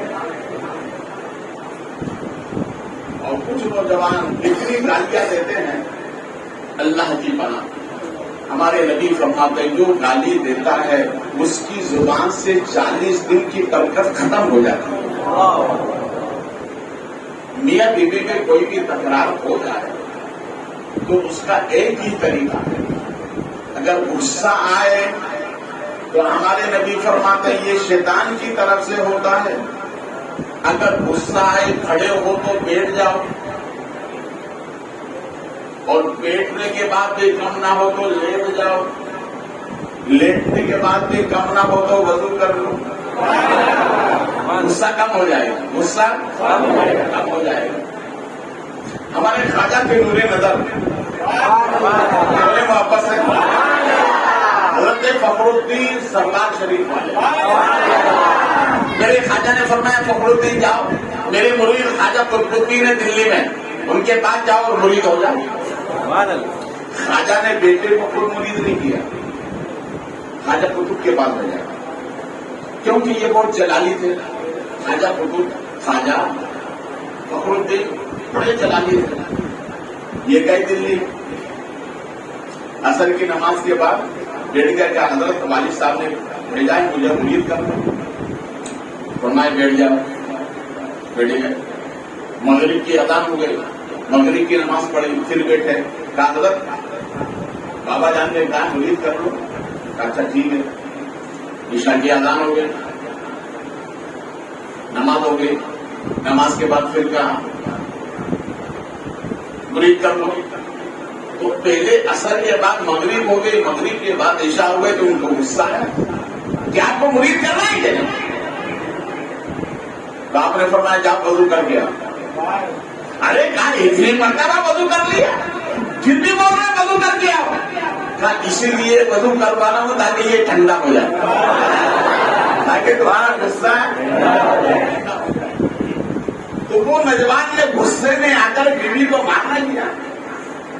اور کچھ نوجوان اتنی گالیاں دیتے ہیں، اللہ کی پناہ. ہمارے نبی فرماتے ہیں جو گالی دیتا ہے اس کی زبان سے 40 دن کی برکت ختم ہو جاتی ہے. میاں بیوی میں کوئی بھی تکرار ہو جائے تو اس کا ایک ہی طریقہ ہے. اگر غصہ آئے تو ہمارے نبی فرماتے ہیں یہ شیطان کی طرف سے ہوتا ہے. اگر غصہ آئے کھڑے ہو تو بیٹھ جاؤ، اور بیٹھنے کے بعد بھی کم نہ ہو تو لیٹ جاؤ، لیٹنے کے بعد بھی کم نہ ہو تو وضو کر لو. غصہ کم ہو جائے گا، غصہ کم ہو جائے گا. ہمارے خواجہ کے نور نظر بڑے واپس ہے حضرت فخر الدین سرکار شریف والے. میرے خواجہ نے فرمایا فخر الدین جاؤ، میرے مرید خواجہ قطب الدین ہے دلی میں، ان کے پاس جاؤ اور مرید ہو جاؤ. خواجہ نے بیٹے کو خود مرید نہیں کیا، خواجہ قطب کے پاس بھیجا کیونکہ یہ بہت جلالی تھے. خواجہ قطب خواجہ فخر الدین بڑے جلالی تھے. یہ گئے دلی، عصر کی نماز کے بعد بیٹھ گیا کہ حضرت والد صاحب نے بھیجا ہے مجھے مرید کرنا. فرمائے بیٹھ جاؤ، بیٹھے گئے. مغرب کی اذان ہو گئی، مغرب کی نماز پڑھی، پھر بیٹھے. کہا حضرت بابا جان نے کہا مرید کر لو. اچھا ٹھیک ہے. عشاء کی اذان ہو گئی، نماز ہو گئی. نماز کے بعد پھر کہا مرید کر لو. تو پہلے عصر کے بعد مغرب ہو گئی، مغرب کے بعد عشاء ہو گئے تو ان کو غصہ ہے کہ آپ کو مرید کرنا ہی ہے. تو آپ نے فرمایا جا وضو کر کے آؤ. ارے کہا اتنی مرتبہ وضو کر لیا، پھر بھی بول رہے وضو کر کے آؤ. کہا اسی لیے وضو کروانا ہو تاکہ یہ ٹھنڈا ہو جائے، تاکہ تمہارا غصہ. تو وہ نوجوان نے غصے میں آ کر بیوی کو مارنا کیا.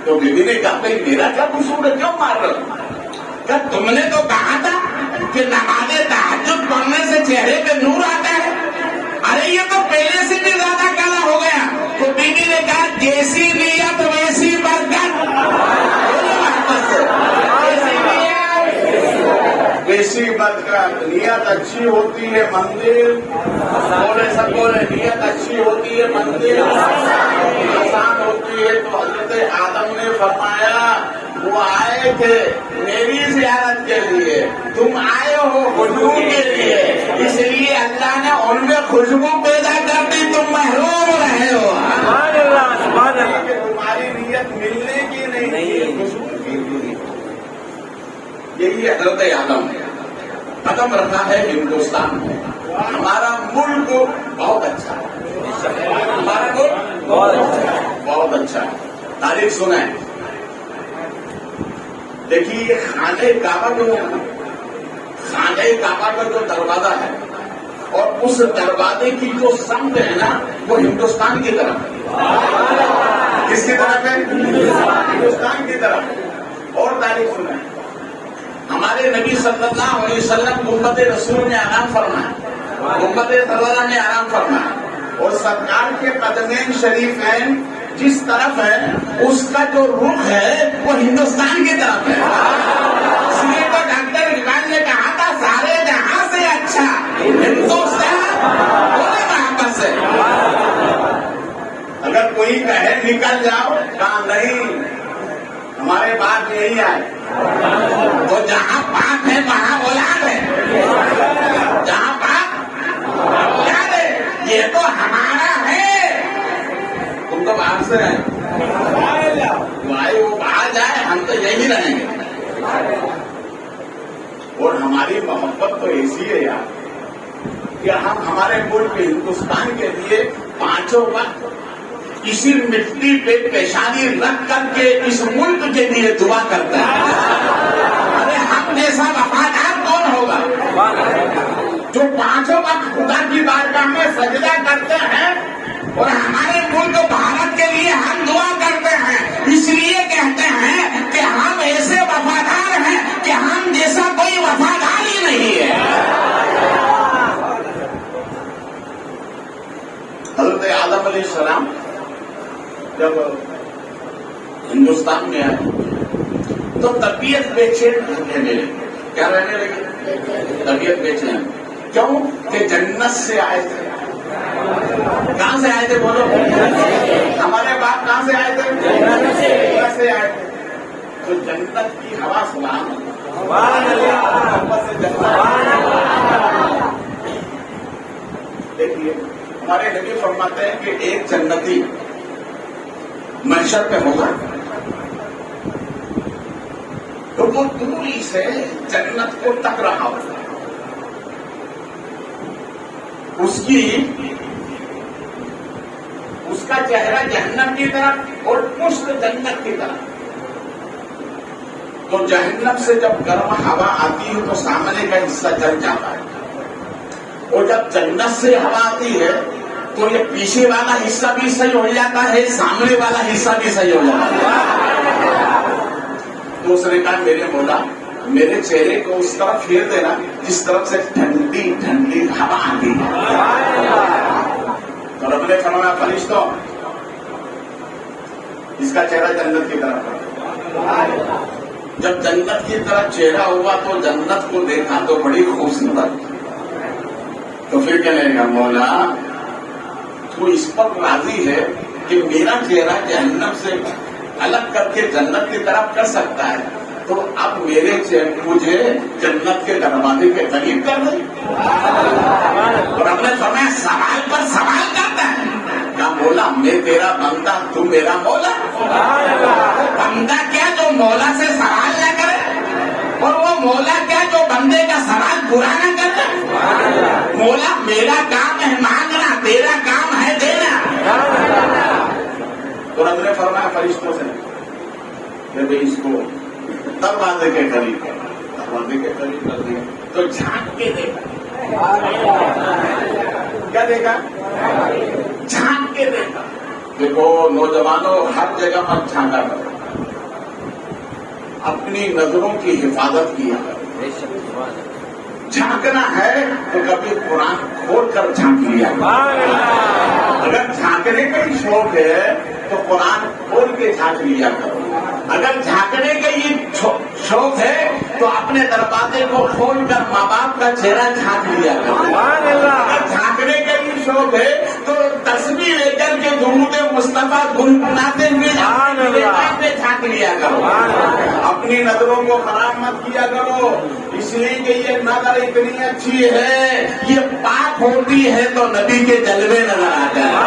تو بیوی نے کہا بھائی میرا کیا قصور ہے، کیوں مار رہے ہو؟ کہ تم نے تو کہا تھا کہ نماز تہجد پڑھنے سے چہرے پہ نور آتا ہے. ارے یہ تو پہلے سے بھی زیادہ کالا ہو گیا. تو بیوی نے کہا جیسی نیت ویسی برکت. ویسی برکت. نیت اچھی ہوتی ہے مندر، بولے سب بولے نیت اچھی ہوتی ہے مندر آسان ہوتی ہے. تو حضرت آدم نے فرمایا وہ آئے تھے میری زیارت کے لیے، تم آئے ہو خوشبو کے لیے، اس لیے اللہ نے ان میں خوشبو پیدا کر دی، تم محروم رہے ہو. تمہاری نیت ملنے کی نہیں، خوشبو کی. یہی حضرت آدم قدم رکھا ہے ہندوستان میں. ہمارا ملک بہت اچھا ہے، ہمارا ملک بہت اچھا ہے. تاریخ سنیں، دیکھیے خانہ کعبہ جو ہے، خانہ کعبہ کا جو دروازہ ہے اور اس دروازے کی جو سمت ہے نا وہ ہندوستان کی طرف ہے. کس کی طرف ہے؟ ہندوستان کی طرف. اور تاریخ سنیں، ہمارے نبی صلی اللہ علیہ وسلم گنبد رسول میں آرام فرمایا، گنبد رسول میں آرام فرمایا. اور سرکار کے قدمین شریفین جس طرف ہے اس کا جو رخ ہے وہ ہندوستان کی طرف ہے. اس لیے تو ڈاکٹر اقبال نے کہا تھا سارے جہاں سے اچھا ہندوستان بولے محبت سے. اگر کوئی کہے نکل جاؤ، کہا نہیں ہمارے بات یہی آئے. تو جہاں پاک ہے وہاں اولاد ہے، جہاں پاک اولاد ہے. یہ تو ہمارا ہے. تم تو باہر سے آئے، وہ باہر جائے، ہم تو یہی رہیں گے. اور ہماری محبت تو ایسی ہے یار کہ ہم ہمارے ملک ہندوستان کے لیے 5 وقت اسی مٹی پہ پیشانی رکھ کر کے اس ملک کے لیے دعا کرتے ہیں. ارے ہم جیسا وفادار کون ہوگا جو 5 وقت خدا کی بارگاہ میں سجدہ کرتے ہیں اور ہمارے ملک بھارت کے لیے ہم دعا کرتے ہیں. اس لیے کہتے ہیں کہ ہم ایسے وفادار ہیں کہ ہم جیسا کوئی وفادار ہی نہیں ہے. حضرت آدم علیہ السلام جب ہندوستان میں آئے تو طبیعت بے چین رہنے لگی. کیا رہنے لگی؟ طبیعت بے چین. کیوں؟ کہ جنت سے آئے تھے. کہاں سے آئے تھے بولو؟ ہمارے باپ کہاں سے آئے تھے؟ جنت سے آئے تھے. تو جنت کی ہوا سبحان دیکھیے ہمارے نبی فرماتے ہیں کہ ایک جنتی محشر پہ ہوگا تو وہ دوری سے جنت کو تک رہا ہوگا. اس کا چہرہ جہنم کی طرف اور پشت جنت کی طرف. تو جہنم سے جب گرم ہوا آتی ہے تو سامنے کا حصہ جل جاتا ہے اور جب جنت سے ہوا آتی ہے تو یہ پیچھے والا حصہ بھی صحیح ہو جاتا ہے, سامنے والا حصہ بھی صحیح ہو جاتا ہے. تو اس نے کہا میرے مولا میرے چہرے کو اس طرف پھیر دینا جس طرف سے ٹھنڈی ٹھنڈی ہوا آتی ہے. تو رب نے فرمایا فرشتوں اس کا چہرہ جنت کی طرف ہے. جب جنت کی طرف چہرہ ہوا تو جنت کو دیکھا تو بڑی خوبصورت. تو پھر کہنے گا مولا تو اس پر راضی ہے کہ میرا چہرہ جہنم سے الگ کر کے جنت کی طرف کر سکتا ہے تو اب مجھے جنت کے دروازے کے قریب کر دیں. اور ہم نے فرمایا سوال پر سوال کرتا ہے. کیا مولا میں تیرا بندہ تو میرا مولا. بندہ کیا جو مولا سے سوال نہ کرے اور وہ مولا کیا جو بندے کا سوال پورا نہ کرے. مولا میرا کام ہے مانگنا, تیرا کام ہے دینا. اور ہم نے فرمایا فرشتوں سے کہ اس کو دروازے کے قریب کر. دروازے کے قریب کر دیا تو جھانک کے دیکھا. کیا دیکھا؟ جھانک کے دیکھا. دیکھو نوجوانوں ہر جگہ پر جھانکا کرو, اپنی نظروں کی حفاظت کیا کرو. جھانکنا ہے تو کبھی قرآن کھول کر جھانک لیا. اگر جھانکنے کا ہی شوق ہے تو قرآن کھول کے جھانک لیا کرو. اگر جھانکنے کا یہ شوق ہے تو اپنے دروازے کو کھول کر ماں باپ کا چہرہ جھانک لیا کرو. اگر جھانکنے کا یہ شوق ہے تو تصویر لے کر کے درود مصطفیٰ گنگناتے ہوئے جھانک لیا کرو. اپنی نظروں کو خراب مت کیا کرو, اس لیے کہ یہ نظر اتنی اچھی ہے, یہ پاک ہوتی ہے تو نبی کے جلوے نظر آتے ہیں.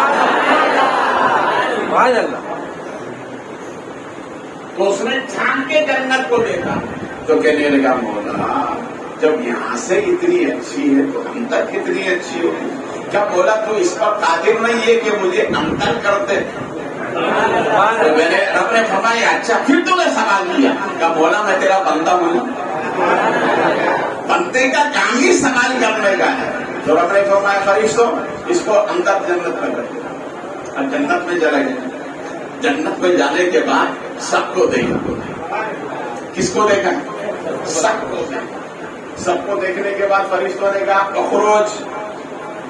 تو اس نے جھانک کے جنت کو دیکھا تو کہنے لگا مولا جب یہاں سے اتنی اچھی ہے تو ہم تک کتنی اچھی ہوگی. کیا بولا تو اس پر قادر نہیں ہے کہ مجھے انتر کرتے. تو میں نے رب نے فرمایا اچھا پھر تو نے سوال کیا. کیا بولا میں تیرا بندہ ہوں. بندے کا کام ہی سوال کرنے کا ہے. تو رب نے فرمایا فرشتوں اس کو اندر جنت میں کر دیا. اب جنت میں چلا گیا. جنت میں جانے کے بعد سب کو دیکھا. کس کو دیکھا؟ سب کو دیکھا. سب کو دیکھنے کے بعد فرشتوں نے کہا اخروج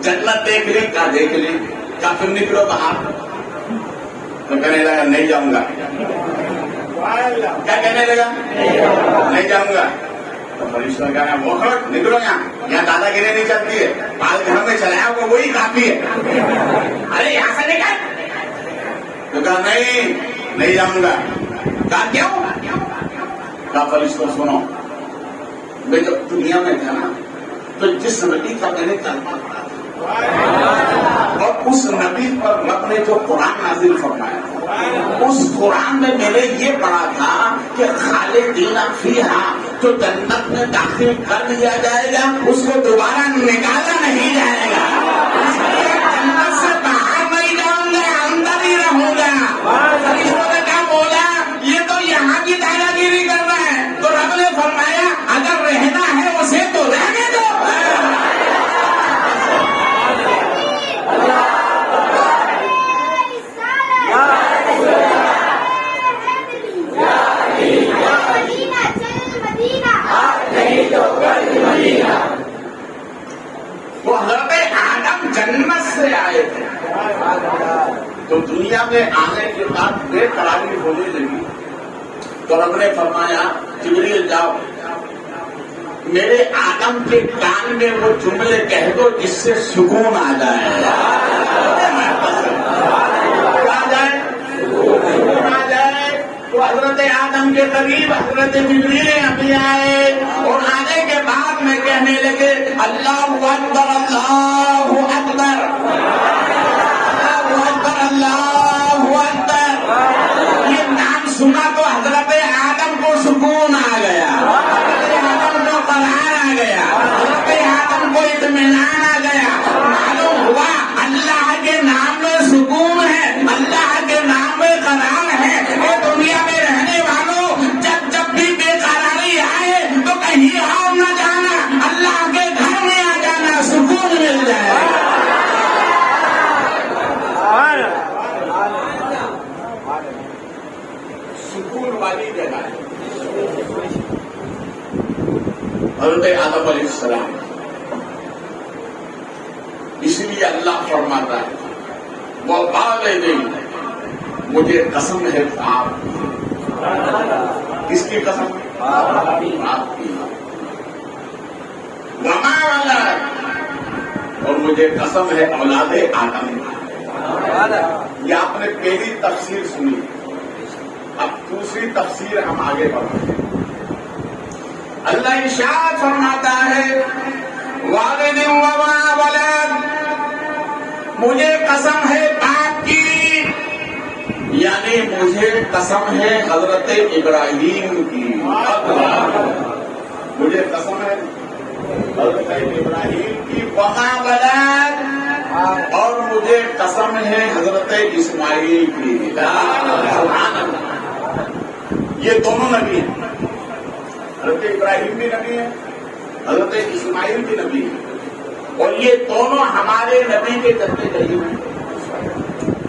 جنت دیکھ لی. کیا دیکھ لی؟ کیا پھر نکلو باہر. تو کہنے لگا نہیں جاؤں گا. کیا کہنے لگا؟ نہیں جاؤں گا. تو فرشتوں نے کہا اخروج نکلو یہاں دادا گیری نہیں چلتی ہے, بال گھر میں چلایا وہ وہی کافی ہے. ارے یہاں سے نکل. تو کہا نہیں جاؤں گا. کہا کیوں؟ کہا فرشتوں سنو میں جب دنیا میں تھا نا تو جس نبی کا میں نے کلمہ پڑھا تھا اور اس نبی پر رب نے جو قرآن نازل فرمایا تھا اس قرآن میں میں نے یہ پڑھا تھا کہ خالدین فیہا جو جنت میں داخل کر دیا جائے گا اس کو دوبارہ نکالا نہیں جائے گا. اس لیے جنت سے باہر نہیں جاؤں گا, اندر ہی رہوں گا. فرشتوں نے کیا بولا, یہ تو یہاں کی دادا گیری کر رہا ہے. تو رب نے فرمایا اگر رہنا ہے اسے تو رہنے دو. وہ حضرت آدم جنت سے آئے تھے تو دنیا میں آنے کے بعد بے قراری ہونے لگی. تو رب نے فرمایا جبریل جاؤ میرے آدم کے کان میں وہ جملے کہہ دو جس سے سکون آ جائے. سکون آ جائے. تو حضرت آدم کے قریب حضرت جبریل ابھی آئے اور آنے کے بعد میں کہنے لگے اللہ اکبر اللہ اکبر اللہ اکبر اللہ اکبر. یہ نام سنا تو حضرت آدم کو سکون آ گیا, حضرت آدم کو قرار آ گیا, حضرت آدم کو اطمینان آ گیا. معلوم ہوا اللہ کے نام میں سکون ہے, اللہ کے نام میں قرار ہے. یہ دنیا میں رہنے والوں جب بھی بے قراری آئے تو کہیں اور نہ جانا, اللہ کے گھر میں آ جانا, سکون مل جائے. سکون والی جگہ ہے حضرت آدم علیہ السلام. اس لیے اللہ فرماتا ہے وہ والدین, مجھے قسم ہے آپ کی. کس کی قسم؟ آپ کی. وما ولد, اور مجھے قسم ہے اولاد آدم کی. یہ آپ نے پہلی تفسیر سنی, اب دوسری تفسیر ہم آگے بڑھتے ہیں. اللہ ارشاد فرماتا ہے والد وما ولد, مجھے قسم ہے باپ کی, یعنی مجھے قسم ہے حضرت ابراہیم کی. مجھے قسم ہے حضرت ابراہیم کی. وما ولد, اور مجھے قسم ہے حضرت اسماعیل کی. سبحان اللہ. یہ دونوں نبی ہیں, حضرت ابراہیم بھی نبی ہے, حضرت اسماعیل بھی نبی ہے, اور یہ دونوں ہمارے نبی کے جدے قریب ہیں.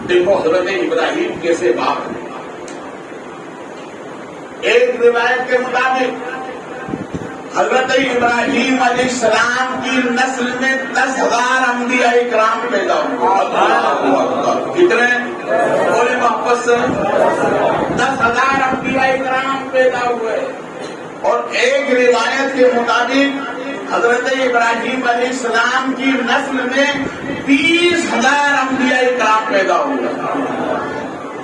دیکھو حضرت ابراہیم کیسے باپ ہیں. ایک روایت کے مطابق حضرت ابراہیم علیہ السلام کی نسل میں 10,000 انبیاء کرام پیدا ہوئے. کتنے؟ بولے محبت سے 10,000 انبیاء کرام پیدا ہوئے. اور ایک روایت کے مطابق حضرت ابراہیم علیہ السلام کی نسل میں 20,000 انبیاء کرام پیدا ہوئے.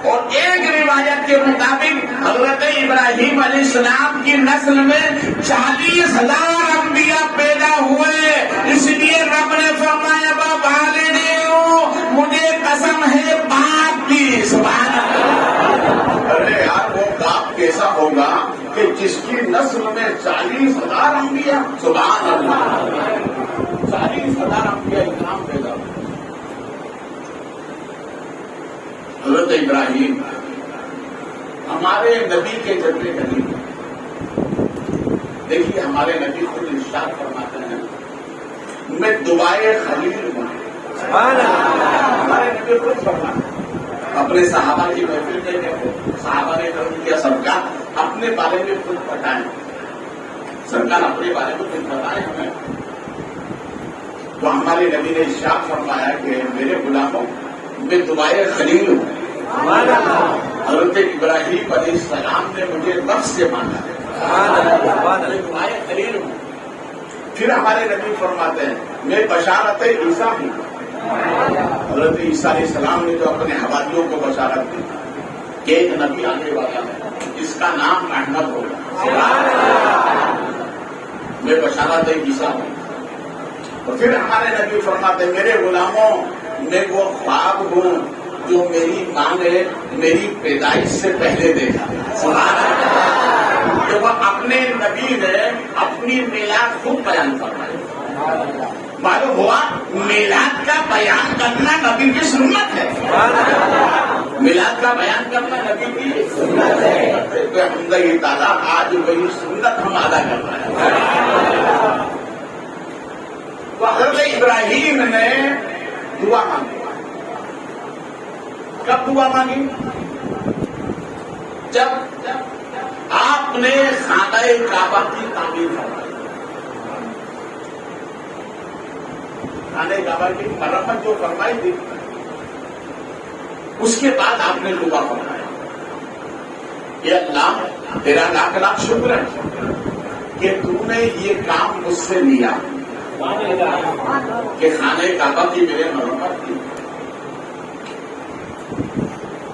اور ایک روایت کے مطابق حضرت ابراہیم علیہ السلام کی نسل میں 40,000 انبیاء پیدا ہوئے. اس لیے رب نے فرمایا والدین, مجھے قسم ہے باپ کی. سبحان اللہ. ارے یار وہ باپ کیسا ہوگا کہ جس کی نسل میں 40,000 انبیاء. سبحان اللہ. 40,000 انبیاء کرام پیدا ہوئے. حضرت ابراہیم ہمارے نبی کے جدے قریب. دیکھیے ہمارے نبی خود ارشاد فرماتے ہیں میں دعائے خلیل ہوں. ہمارے نبی خود فرماتے ہیں. اپنے صحابہ کی محفل میں کہتے, صحابہ نے کرم کیا سرکار اپنے بارے میں خود بتائیں, سرکار اپنے بارے میں خود بتائیں ہمیں. تو ہمارے نبی نے ارشاد فرمایا کہ میرے غلاموں میں دعائے خلیل ہوں. حضرت ابراہیم علیہ السلام نے مجھے رب سے مانگا ہے, میں دعائے خلیل ہوں. پھر ہمارے نبی فرماتے ہیں میں بشارت عیسیٰ ہوں. حضرت عیسیٰ علیہ السلام نے جو اپنے حواریوں کو بشارت دی کہ ایک نبی آنے والا ہے جس کا نام احمد ہوگا. میں بشارت عیسیٰ ہوں. اور پھر ہمارے نبی فرماتے ہیں میرے غلاموں میں وہ خواب ہوں جو میری ماں نے میری پیدائش سے پہلے دیکھا. کہ وہ اپنے نبی نبی نے اپنی میلاد خود بیان فرمائی. معلوم ہوا میلاد کا بیان کرنا نبی کی سنت ہے. میلاد کا بیان کرنا نبی کی سنت ہے. الحمد تعالیٰ آج وہی سنت ہم ادا کر رہے ہیں. تو حضرت ابراہیم نے دعا مانگی. کب دعا مانگی؟ جب آپ نے خانہ کعبہ کی تعمیر فرمائی. خانہ کعبہ کی مرمت جو فرمائی تھی اس کے بعد آپ نے دعا فرمایا کہ اللہ تیرا لاکھ لاکھ شکر ہے کہ تو نے یہ کام مجھ سے لیا کہ خانہ کعبہ کی میرے مرمت کی.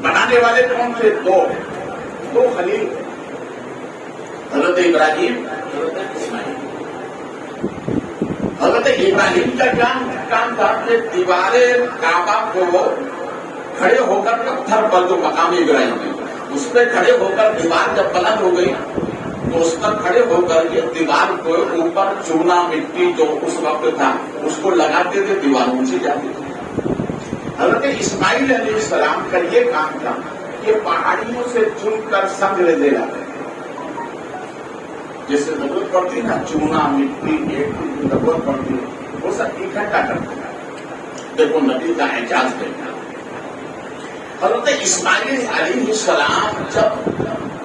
بنانے والے کون تھے؟ دو خلیل، حضرت ابراہیم، حضرت اسماعیل. حضرت ابراہیم کا کام تھا کہ دیوار کعبہ کو کھڑے ہو کر پتھر پر، جو مقام ابراہیم ہے اس پہ کھڑے ہو کر دیوار جب بلند ہو گئی تو اس پر کھڑے ہو کر یہ دیوار کو اوپر چونا مٹی جو اس وقت تھا اس کو لگاتے تھے، دیوار اونچی جاتی تھی. حضرت اسماعیل علیہ السلام کا یہ کام تھا کہ پہاڑیوں سے چن کر سنگ ریزے لاتے، جس سے ضرورت پڑتی نا، چونا مٹی ایک کی ضرورت پڑتی ہے وہ سب اکٹھا کرتے ہیں. دیکھو نبی کا اعجاز دیکھنا. حضرت اسماعیل علیہ السلام جب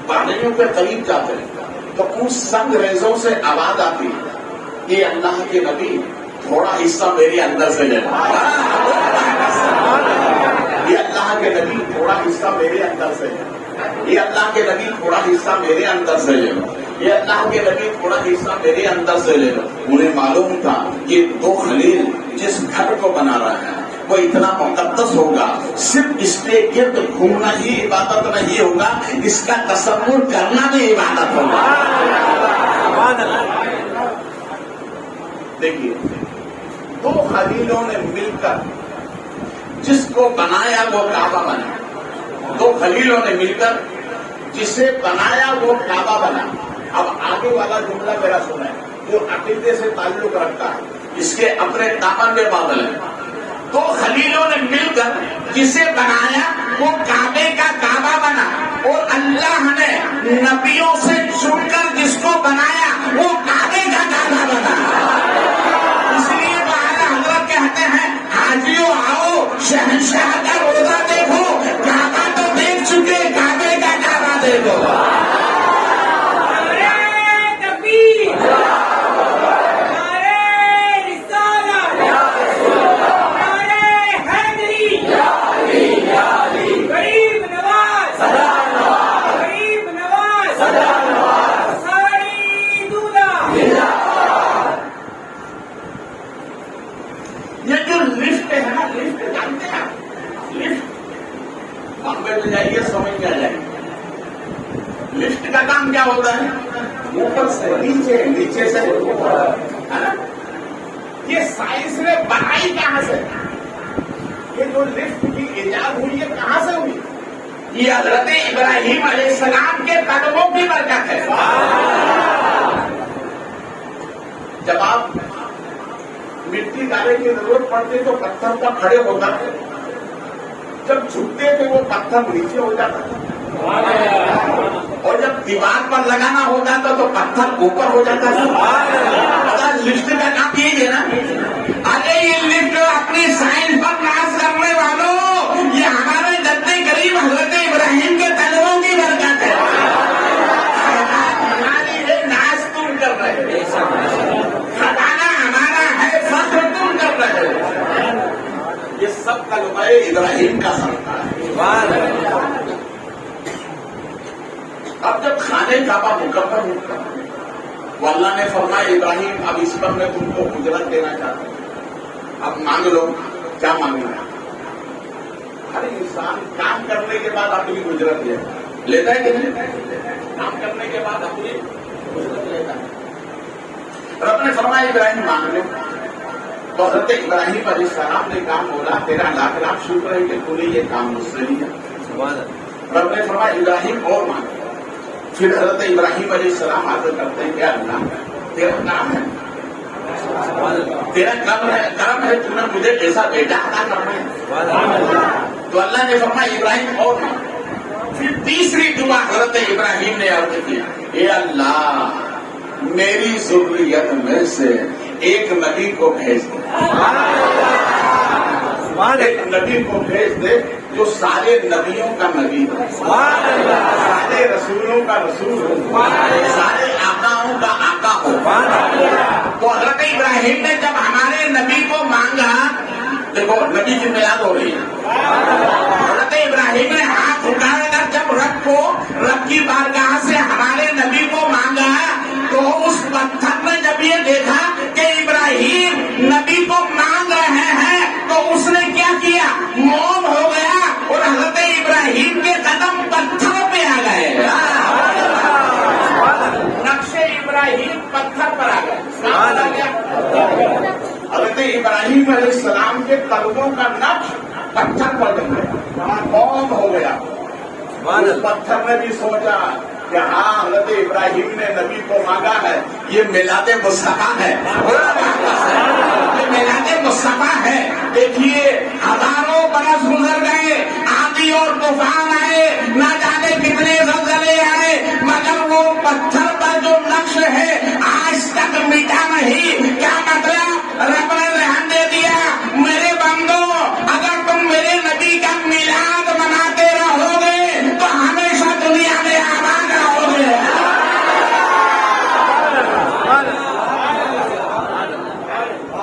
پہاڑیوں کے قریب جاتے تو ان سنگ ریزوں سے آواز آتی کہ اللہ کے نبی تھوڑا حصہ میرے اندر سے لے لو. یہ اللہ کے نبی تھوڑا حصہ میرے اندر سے لے لو. یہ اللہ کے نبی تھوڑا حصہ میرے اندر سے لے لو. یہ اللہ کے نبی تھوڑا حصہ میرے اندر سے لے لو. انہیں معلوم تھا کہ دو خلیل جس گھر کو بنا رہے ہیں وہ اتنا مقدس ہوگا، صرف اس کے گرد گھومنا ہی عبادت نہیں ہوگا، اس کا تصور کرنا بھی عبادت ہوگا. دیکھیے دو خلیلوں نے مل کر جس کو بنایا وہ کعبہ بنا. دو خلیلوں نے مل کر جسے بنایا وہ کعبہ بنا. اب آگے والا جملہ میرا سنیں جو عقیدے سے تعلق رکھتا ہے، اس کے اپنے دامن میں بادل ہیں. دو خلیلوں نے مل کر جسے بنایا وہ کعبے کا کعبہ بنا، اور اللہ نے نبیوں سے چن کر جس کو بنایا وہ کعبے کا کعبہ بنا. اس لیے بالا حضرت کہتے ہیں حاجیوں آؤ شہنشاہ کا روزہ دیکھو، کعبہ تو دیکھ چکے، کعبے کا کعبہ دیکھو. یہ جو لفٹ ہے نا، لفٹ جانتے ہیں آپ؟ لفٹ بامبے میں جائیے سمجھ میں آ جائے. لفٹ کا کام کیا ہوتا ہے؟ اوپر سے نیچے، نیچے سے اوپر، ہے نا. یہ سائنس نے بنائی کہاں سے؟ یہ جو لفٹ کی ایجاد ہوئی ہے کہاں سے ہوئی؟ یہ حضرت ابراہیم علیہ السلام کے قدموں کی برکت ہے. جب آپ مٹی ڈالنے کی ضرورت پڑتی تو پتھر پر کھڑے ہوتا تھے، جب جھکتے تھے وہ پتھر نیچے ہو جاتا تھا، اور جب دیوار پر لگانا ہوتا تھا تو پتھر اوپر ہو جاتا تھا. لفٹ کا کام یہی ہے نا. ارے یہ لفٹ اپنی سائنس پر ناز کرنے والوں، یہ ہمارے جد کریم حضرت ابراہیم کے قدموں کی برکت ہے. ہماری ہے ناز تم کر رہے، خزانہ ہمارا ہے فخر تم کر رہے. یہ سب قلبہ ابراہیم کا صدقہ ہے. اب جب خانہ کعبہ مکمل ہوتا وہ اللہ نے فرمایا ابراہیم اب اس پر میں تم کو اجرت دینا چاہتا ہوں، اب مانگ لو. کیا مانگنا ہے؟ ہر انسان کام کرنے کے بعد اپنی اجرت لیتا ہے کہ نہیں؟ کام کرنے کے بعد اپنی اجرت لیتا ہے. رب نے فرمایا ابراہیم مانگ لو. تو حضرت ابراہیم علیہ السلام نے کام بولا تیرا لاکھ لاکھ شکر ہے کہ تو نے یہ کام مجھ سے لیا. رب نے فرمایا ابراہیم اور مانگ. پھر حضرت ابراہیم علیہ السلام عرض کرتے ہیں کہ اللہ تیرا نام ہے، تیرا کرم ہے، تم نے مجھے ایسا بیٹا عطا کرنا ہے۔ تو اللہ نے فرمایا ابراہیم اور پھر تیسری دعا حضرت ابراہیم نے عرض کی، اے اللہ میری ذریت میں سے ایک نبی کو بھیج دے، ایک نبی کو بھیج دے جو سارے نبیوں کا نبی ہو، سارے رسولوں کا رسول ہو، سارے آقاؤں کا آقا ہو۔ تو حضرت ابراہیم نے جب ہمارے نبی کو مانگا، دیکھو نبی کی میعاد ہو رہی ہے، حضرت ابراہیم نے ہاتھ اٹھا کر جب رب کی بارگاہ سے ہمارے نبی کو مانگا، تو اس پتھر نے جب یہ دیکھا کہ ابراہیم نبی کو مانگ رہے ہیں تو اس نے کیا کیا، موم ہو گیا اور حضرت ابراہیم کے قدم پتھر پہ آ گئے، نقش ابراہیم پتھر پر آ گئے۔ حضرت ابراہیم علیہ السلام کے قدموں کا نقش پتھر پر جم گیا، موم ہو گیا۔ اس پتھر نے بھی سوچا کہ ہاں حضرت ابراہیم نے نبی کو مانگا ہے، یہ میلاد مصطفیٰ ہے، یہ میلاد مصطفیٰ ہے۔ دیکھیے ہزاروں برس گزر گئے، آندھی اور طوفان آئے، نہ جانے کتنے زلزلے آئے، مگر وہ پتھر پر جو نقش ہے آج تک مٹا نہیں۔ کیا مطلب؟ رب نے رہن دے دیا، میرے بندو اگر تم میرے نبی کا میلاد مناتے رہو گے تو ہمیشہ دنیا میں آباد رہو گے۔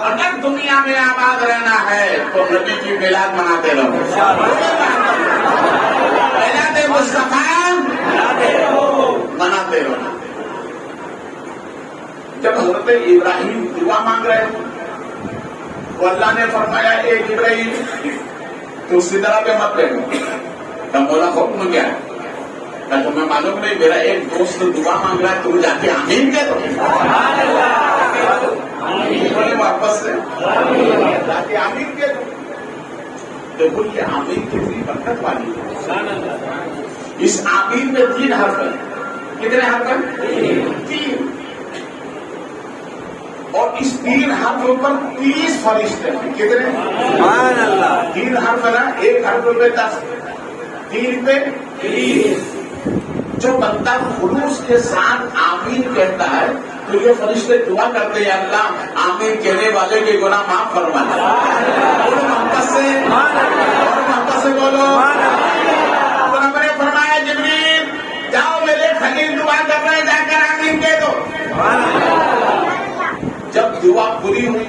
اگر دنیا میں آباد رہنا ہے تو نبی کی میلاد مناتے رہو، میلاد مصطفیٰ مناتے رہو۔ جب حضرت ابراہیم دعا مانگ رہے تھے تو اللہ نے فرمایا اے ابراہیم تو سدرا پہ مت بیٹھو۔ تب بولا حکم کیا ہے؟ تمہیں معلوم نہیں میرا ایک دوست دعا مانگ رہا ہے، تم جا کے آمین کہہ دو، واپس سے جا کے آمین کہہ دو۔ دیکھو یہ آمین کتنی برکت والی ہے۔ اس آمین میں 3 حرف ہیں، کتنے حرف ہیں؟ 3۔ اور اس 3 حرفوں پر 30 فرشتے ہیں، کتنے؟ 3 حرف ہے نا، ایک حرف پہ 10، 3 پہ 30۔ جو بندہ خلوص کے ساتھ آمین کہتا ہے تو یہ فرشتے دعا کرتے ہیں اللہ آمین کہنے والے کے گناہ معاف فرما دے۔ بولو محبت سے، اور محبت سے بولو۔ تو رب نے فرمایا جبریل جاؤ میرے خلیل دعا کر رہے ہیں، جا کر آمین کہہ دو۔ جب دعا پوری ہوئی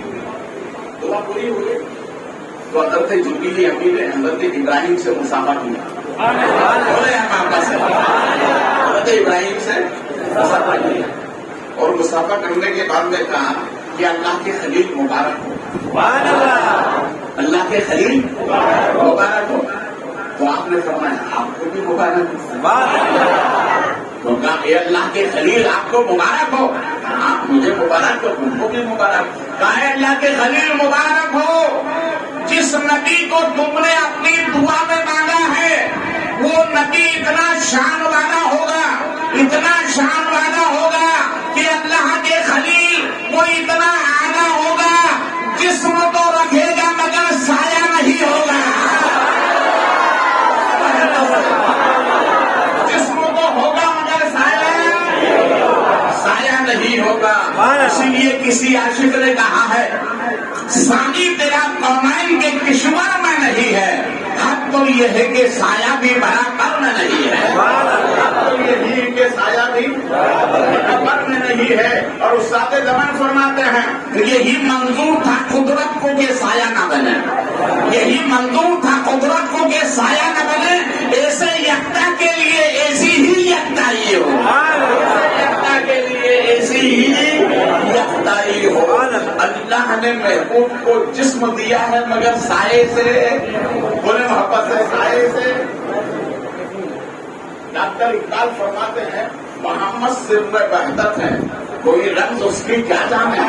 تو حضرت جبریل امین نے حضرت ابراہیم سے مصافحہ کیا، بولے ہم آپ سے حضرت ابراہیم سے مصافحہ کیا، اور مصافحہ کرنے کے بعد میں کہا کہ اللہ کے خلیل مبارک ہو، اللہ کے خلیل مبارک ہو۔ تو آپ نے فرمایا آپ کو بھی مبارک ہو، تو کہا اے اللہ کے خلیل آپ کو مبارک ہو، آپ مجھے مبارک ہو، تم کو بھی مبارک۔ کہا اے اللہ کے خلیل مبارک ہو، جس نبی کو تم نے اپنی دعا میں مانگا ہے وہ نبی اتنا شان والا ہوگا، اتنا شان والا ہوگا کہ اللہ کے خلیل وہ اتنا اعلیٰ ہوگا، جسم تو رکھے گا مگر سایہ نہیں ہوگا، جسم تو ہوگا مگر سایہ نہیں ہوگا۔ اسی لیے کسی عاشق نے کہا ہے سانی تیرا کونین کے کشور میں نہیں ہے، حق تو یہ ہے کہ سایہ بھی برابر میں نہیں ہے، حق تو یہی کہ سایہ بھی برابر میں نہیں ہے۔ اور استاد زمان فرماتے ہیں یہی منظور تھا قدرت کو کہ سایہ نہ بنے، یہی منظور تھا قدرت کو کہ سایہ نہ بنے، ایسے یکتا کے لیے ایسی ہی یکتائی ہو، ایسے یکتا کے لیے ایسی ہی یکتائی ہو۔ اللہ نے محبوب کو جسم دیا ہے مگر سائے سے، بولے محبت سے، سائے سے۔ ڈاکٹر اقبال فرماتے ہیں محمد سر میں وحدت ہے، کوئی رمز اس کی کیا جانے،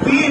3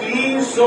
300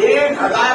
1000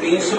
300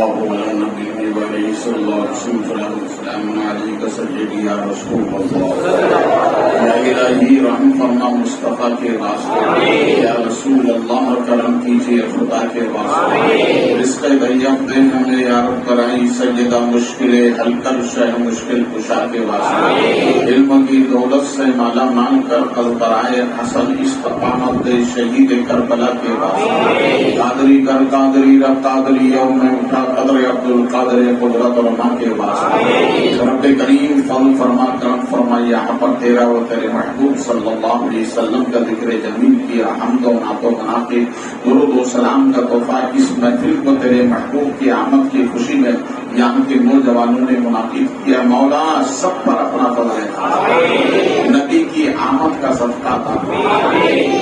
الله على نبينا وعليه صلى الله عليه وسلم عليك سيدي يا رسول الله یا الہی رحم فرما مصطفیٰ کے واسطے یا رسول اللہ کرم کیجیے خدا کے واسطے رزق طیب دے ہمیں یا رب کرائی سیدہ مشکلیں حل کر شہ مشکل کشا کے واسطے علم کی دولت سے مالا مال کر قلب برائے حسن استقامت دے شہید کربلا کے واسطے قادری کر قادری رب قادری یوم میں اٹھا قدر عبد القادر قدرت اور ماں کے واسطے رب کریم فضل فرما کرم فرما یہاں پر تیرا و تیرے محبوب صلی اللہ علیہ وسلم کا ذکر جمیل کیا حمد و نعت و بنا کے درود و سلام کا تحفہ اس محفل کو تیرے محبوب کی آمد کی خوشی میں یہاں کے نوجوانوں نے منعقد کیا مولا سب پر اپنا فضل ہے نبی کی آمد کا صدقہ تھا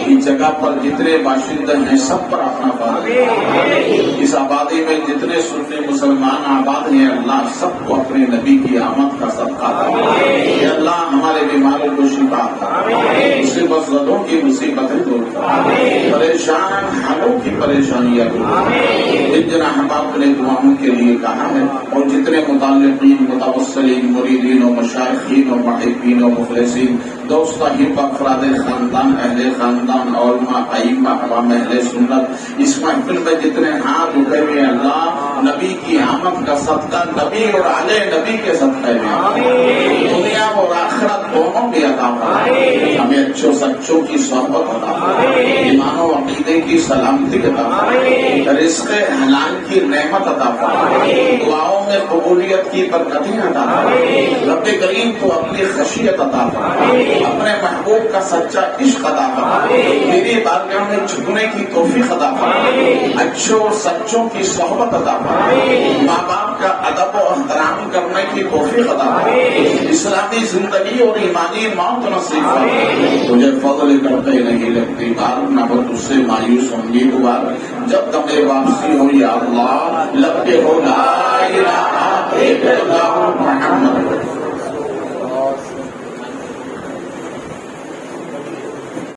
اس جگہ پر جتنے باشندے ہیں سب پر اپنا فضل ہے اس آبادی میں جتنے سنی مسلمان آباد ہیں اللہ سب کو اپنے نبی کی آمد کا صدقہ تھا اے اللہ ہمارے بیماروں کو شفا تھا مصیبت زدوں کی مصیبتیں دور کر پریشان حالوں کی پریشانیاں دور جن جن احباب نے دعاؤں کے لیے کہا ہے اور جتنے متعلقین متوسلین مریدین و مشائخین و محبین و مخلصین دوست احباب افراد خاندان اہل خاندان علماء ائمہ عوام اہل سنت اس محفل میں جتنے ہاتھ اٹھے ہوئے اللہ نبی کی آمد کا صدقہ نبی اور اہل نبی کے صدقے میں دنیا اور آخرت دونوں بھی عطا فرمائے ہمیں اچھوں سچوں کی صحبت عطا فرمائے ایمان و عقیدے کی سلامتی عطا فرمائے رزق حلال کی نعمت عطا فرمائے دعاؤں میں قبولیت کی برکتیں عطا فرمائے رب کریم کو اپنی خشیت عطا فرمائے اپنے محبوب کا سچا عشق عطا فرمائے میری بارگاہ میں جھکنے کی توفیق عطا فرمائے اچھوں اور سچوں کی صحبت عطا فرمائے ماں باپ کا ادب و احترام کرنے کی توفیق عطا فرمائے اسلامی زندگی اور ایمانی موت نصیب فرمائے تجھے فضل کرتے نہیں لگتی بار نہ بس اس سے مایوس ہوں گی دوبارہ جب تمہیں واپسی ہو یا اللہ لب کے ہو لا الہ الا اللہ محمد